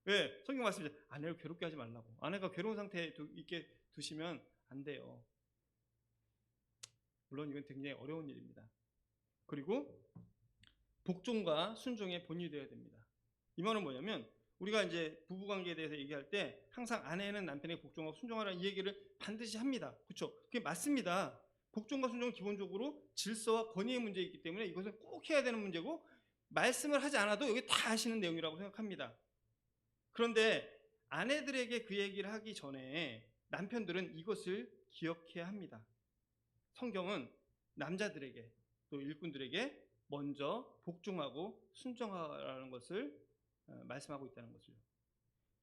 왜? 성경 말씀이죠. 아내를 괴롭게 하지 말라고. 아내가 괴로운 상태에 있게 두시면 안 돼요. 물론 이건 굉장히 어려운 일입니다. 그리고 복종과 순종의 본이 되어야 됩니다. 이 말은 뭐냐면, 우리가 이제 부부관계에 대해서 얘기할 때 항상 아내는 남편에게 복종하고 순종하라는 이 얘기를 반드시 합니다. 그렇죠? 그게 맞습니다. 복종과 순종은 기본적으로 질서와 권위의 문제이기 때문에 이것은 꼭 해야 되는 문제고, 말씀을 하지 않아도 여기 다 아시는 내용이라고 생각합니다. 그런데 아내들에게 그 얘기를 하기 전에 남편들은 이것을 기억해야 합니다. 성경은 남자들에게, 또 일꾼들에게 먼저 복종하고 순종하라는 것을 말씀하고 있다는 거죠.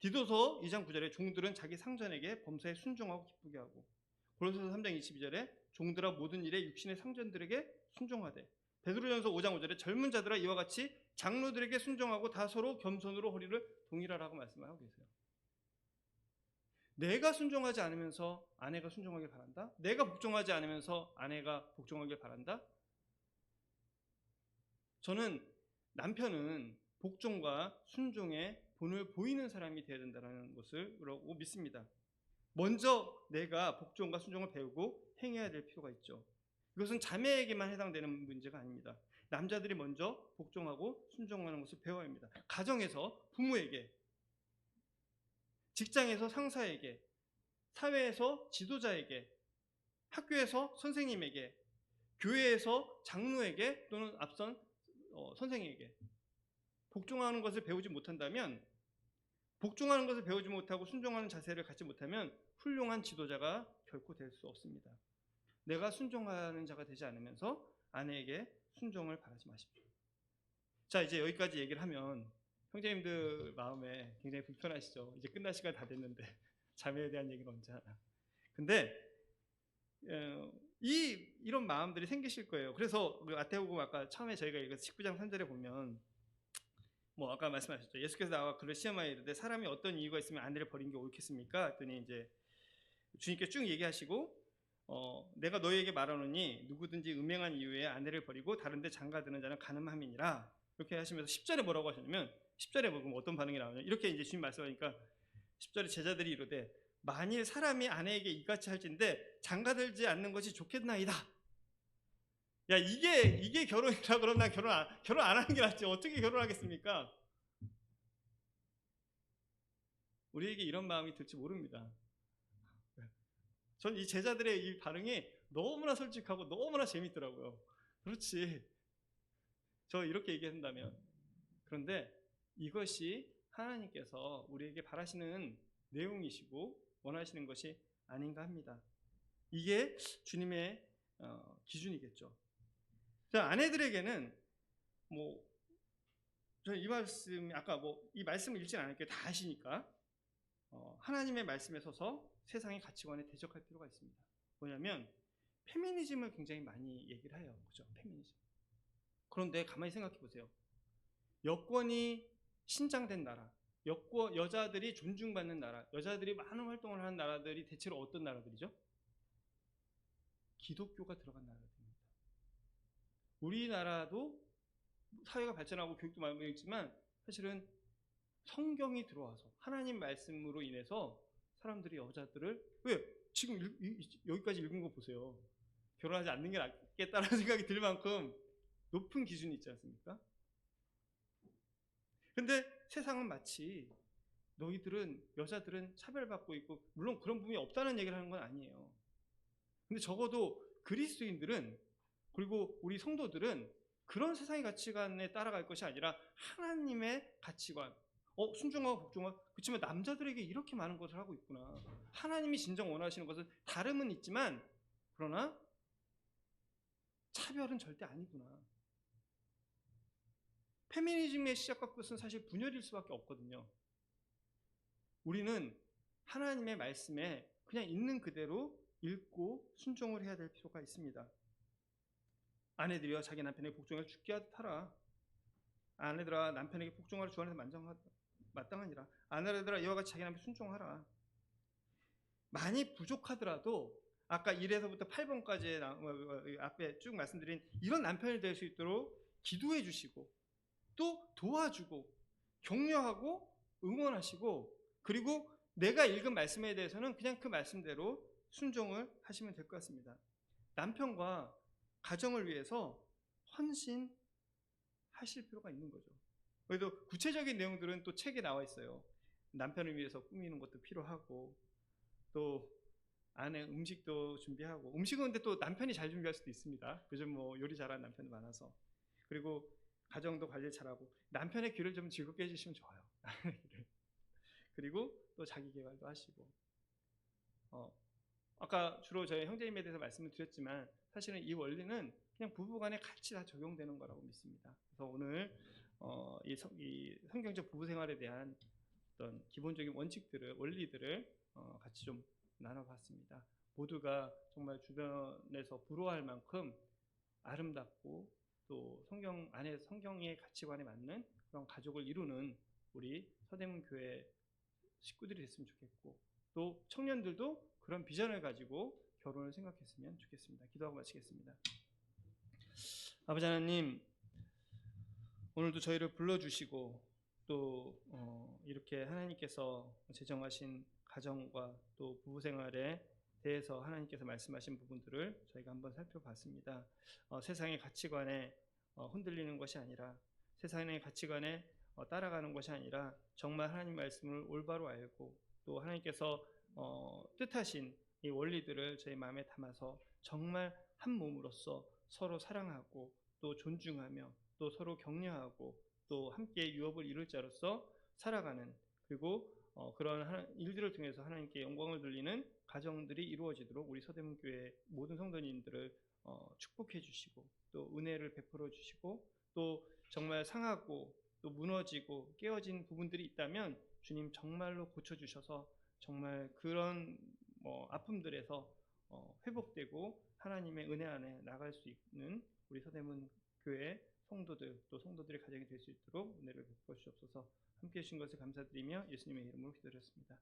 디도서 2장 9절에 종들은 자기 상전에게 범사에 순종하고 기쁘게 하고, 고린도서 3장 22절에 종들아 모든 일에 육신의 상전들에게 순종하되, 베드로전서 5장 5절에 젊은 자들아 이와 같이 장로들에게 순종하고 다 서로 겸손으로 허리를 동일하라고 말씀을 하고 계세요. 내가 순종하지 않으면서 아내가 순종하길 바란다? 내가 복종하지 않으면서 아내가 복종하길 바란다? 저는 남편은 복종과 순종의 본을 보이는 사람이 되어야 된다는 것을 그러고 믿습니다. 먼저 내가 복종과 순종을 배우고 행해야 될 필요가 있죠. 이것은 자매에게만 해당되는 문제가 아닙니다. 남자들이 먼저 복종하고 순종하는 것을 배워야 합니다. 가정에서 부모에게, 직장에서 상사에게, 사회에서 지도자에게, 학교에서 선생님에게, 교회에서 장로에게, 또는 앞선 선생에게 복종하는 것을 배우지 못한다면, 복종하는 것을 배우지 못하고 순종하는 자세를 갖지 못하면 훌륭한 지도자가 결코 될 수 없습니다. 내가 순종하는 자가 되지 않으면서 아내에게 순종을 바라지 마십시오. 자, 이제 여기까지 얘기를 하면 형제님들 마음에 굉장히 불편하시죠. 이제 끝날 시간 다 됐는데 자매에 대한 얘기는 언제 하나. 근데 이런 마음들이 생기실 거예요. 그래서 마태복음 아까 처음에 저희가 읽은 19장 3절에 보면, 뭐 아까 말씀하셨죠. 예수께서 나와 그를 시험하여 이르되 사람이 어떤 이유가 있으면 아내를 버리는 게 옳겠습니까? 했더니 이제 주님께 쭉 얘기하시고, 내가 너희에게 말하노니 누구든지 음행한 이유에 아내를 버리고 다른 데 장가드는 자는 간음함이니라. 이렇게 하시면서 10절에 뭐라고 하셨냐면, 10절에 보면 어떤 반응이 나오냐, 이렇게 이제 주님 말씀하니까 10절에 제자들이 이르되 만일 사람이 아내에게 이같이 할진대 장가들지 않는 것이 좋겠나이다. 야, 이게 결혼이라 그러면 난 결혼 안 하는 게 낫지. 어떻게 결혼하겠습니까? 우리에게 이런 마음이 들지 모릅니다. 전 이 제자들의 이 반응이 너무나 솔직하고 너무나 재밌더라고요. 그렇지. 저 이렇게 얘기한다면. 그런데 이것이 하나님께서 우리에게 바라시는 내용이시고 원하시는 것이 아닌가 합니다. 이게 주님의 기준이겠죠. 자, 아내들에게는 뭐 저는 이 말씀 아까 뭐 이 말씀을 읽진 않을게요. 다 아시니까 하나님의 말씀에 서서 세상의 가치관에 대적할 필요가 있습니다. 뭐냐면 페미니즘을 굉장히 많이 얘기를 해요. 그죠? 페미니즘. 그런데 가만히 생각해 보세요. 여권이 신장된 나라, 여자들이 존중받는 나라, 여자들이 많은 활동을 하는 나라들이 대체로 어떤 나라들이죠? 기독교가 들어간 나라들입니다. 우리나라도 사회가 발전하고 교육도 많이 있지만 사실은 성경이 들어와서 하나님 말씀으로 인해서 사람들이 여자들을 왜 지금 여기까지 읽은 거 보세요. 결혼하지 않는 게 낫겠다라는 생각이 들 만큼 높은 기준이 있지 않습니까? 근데 세상은 마치 여자들은 차별받고 있고, 물론 그런 부분이 없다는 얘기를 하는 건 아니에요. 근데 적어도 그리스도인들은, 그리고 우리 성도들은 그런 세상의 가치관에 따라갈 것이 아니라 하나님의 가치관, 순종하고 복종하고, 그렇지만 남자들에게 이렇게 많은 것을 하고 있구나. 하나님이 진정 원하시는 것은 다름은 있지만, 그러나 차별은 절대 아니구나. 페미니즘의 시작과 끝은 사실 분열일 수밖에 없거든요. 우리는 하나님의 말씀에 그냥 있는 그대로 읽고 순종을 해야 될 필요가 있습니다. 아내들이여 자기 남편에게 복종하여 죽게 하듯 하라. 아내들아 남편에게 복종하라. 주 안에서 마땅하니라. 아내들아 이와 같이 자기 남편 순종하라. 많이 부족하더라도 아까 1에서부터 8번까지 앞에 쭉 말씀드린 이런 남편이 될 수 있도록 기도해 주시고 또 도와주고 격려하고 응원하시고, 그리고 내가 읽은 말씀에 대해서는 그냥 그 말씀대로 순종을 하시면 될 것 같습니다. 남편과 가정을 위해서 헌신하실 필요가 있는 거죠. 그래도 구체적인 내용들은 또 책에 나와 있어요. 남편을 위해서 꾸미는 것도 필요하고, 또 아내 음식도 준비하고, 음식은 근데 또 남편이 잘 준비할 수도 있습니다. 요즘 뭐 요리 잘하는 남편이 많아서. 그리고 가정도 관리 잘하고, 남편의 귀를 좀 즐겁게 해주시면 좋아요. 그리고 또 자기 개발도 하시고, 아까 주로 저희 형제님에 대해서 말씀을 드렸지만 사실은 이 원리는 그냥 부부간에 같이 다 적용되는 거라고 믿습니다. 그래서 오늘 이 성경적 부부 생활에 대한 어떤 기본적인 원칙들을, 원리들을 같이 좀 나눠봤습니다. 모두가 정말 주변에서 부러워할 만큼 아름답고 또 성경 안에 성경의 가치관에 맞는 그런 가족을 이루는 우리 서대문 교회 식구들이 됐으면 좋겠고, 또 청년들도 그런 비전을 가지고 결혼을 생각했으면 좋겠습니다. 기도하고 마치겠습니다. 아버지 하나님, 오늘도 저희를 불러주시고 또 이렇게 하나님께서 제정하신 가정과 또 부부생활에 대해서 하나님께서 말씀하신 부분들을 저희가 한번 살펴봤습니다. 세상의 가치관에 흔들리는 것이 아니라, 세상의 가치관에 따라가는 것이 아니라 정말 하나님 말씀을 올바로 알고 또 하나님께서 뜻하신 이 원리들을 저희 마음에 담아서 정말 한 몸으로서 서로 사랑하고 또 존중하며 또 서로 격려하고 또 함께 유업을 이룰 자로서 살아가는, 그리고 그런 일들을 통해서 하나님께 영광을 돌리는 가정들이 이루어지도록 우리 서대문 교회 모든 성도님들을 축복해 주시고 또 은혜를 베풀어 주시고, 또 정말 상하고 또 무너지고 깨어진 부분들이 있다면 주님 정말로 고쳐주셔서 정말 그런 아픔들에서 회복되고 하나님의 은혜 안에 나갈 수 있는 우리 서대문 교회 성도들, 또 성도들의 가정이 될 수 있도록 은혜를 베풀어 주옵소서. 함께해 주신 것을 감사드리며 예수님의 이름으로 기도드렸습니다.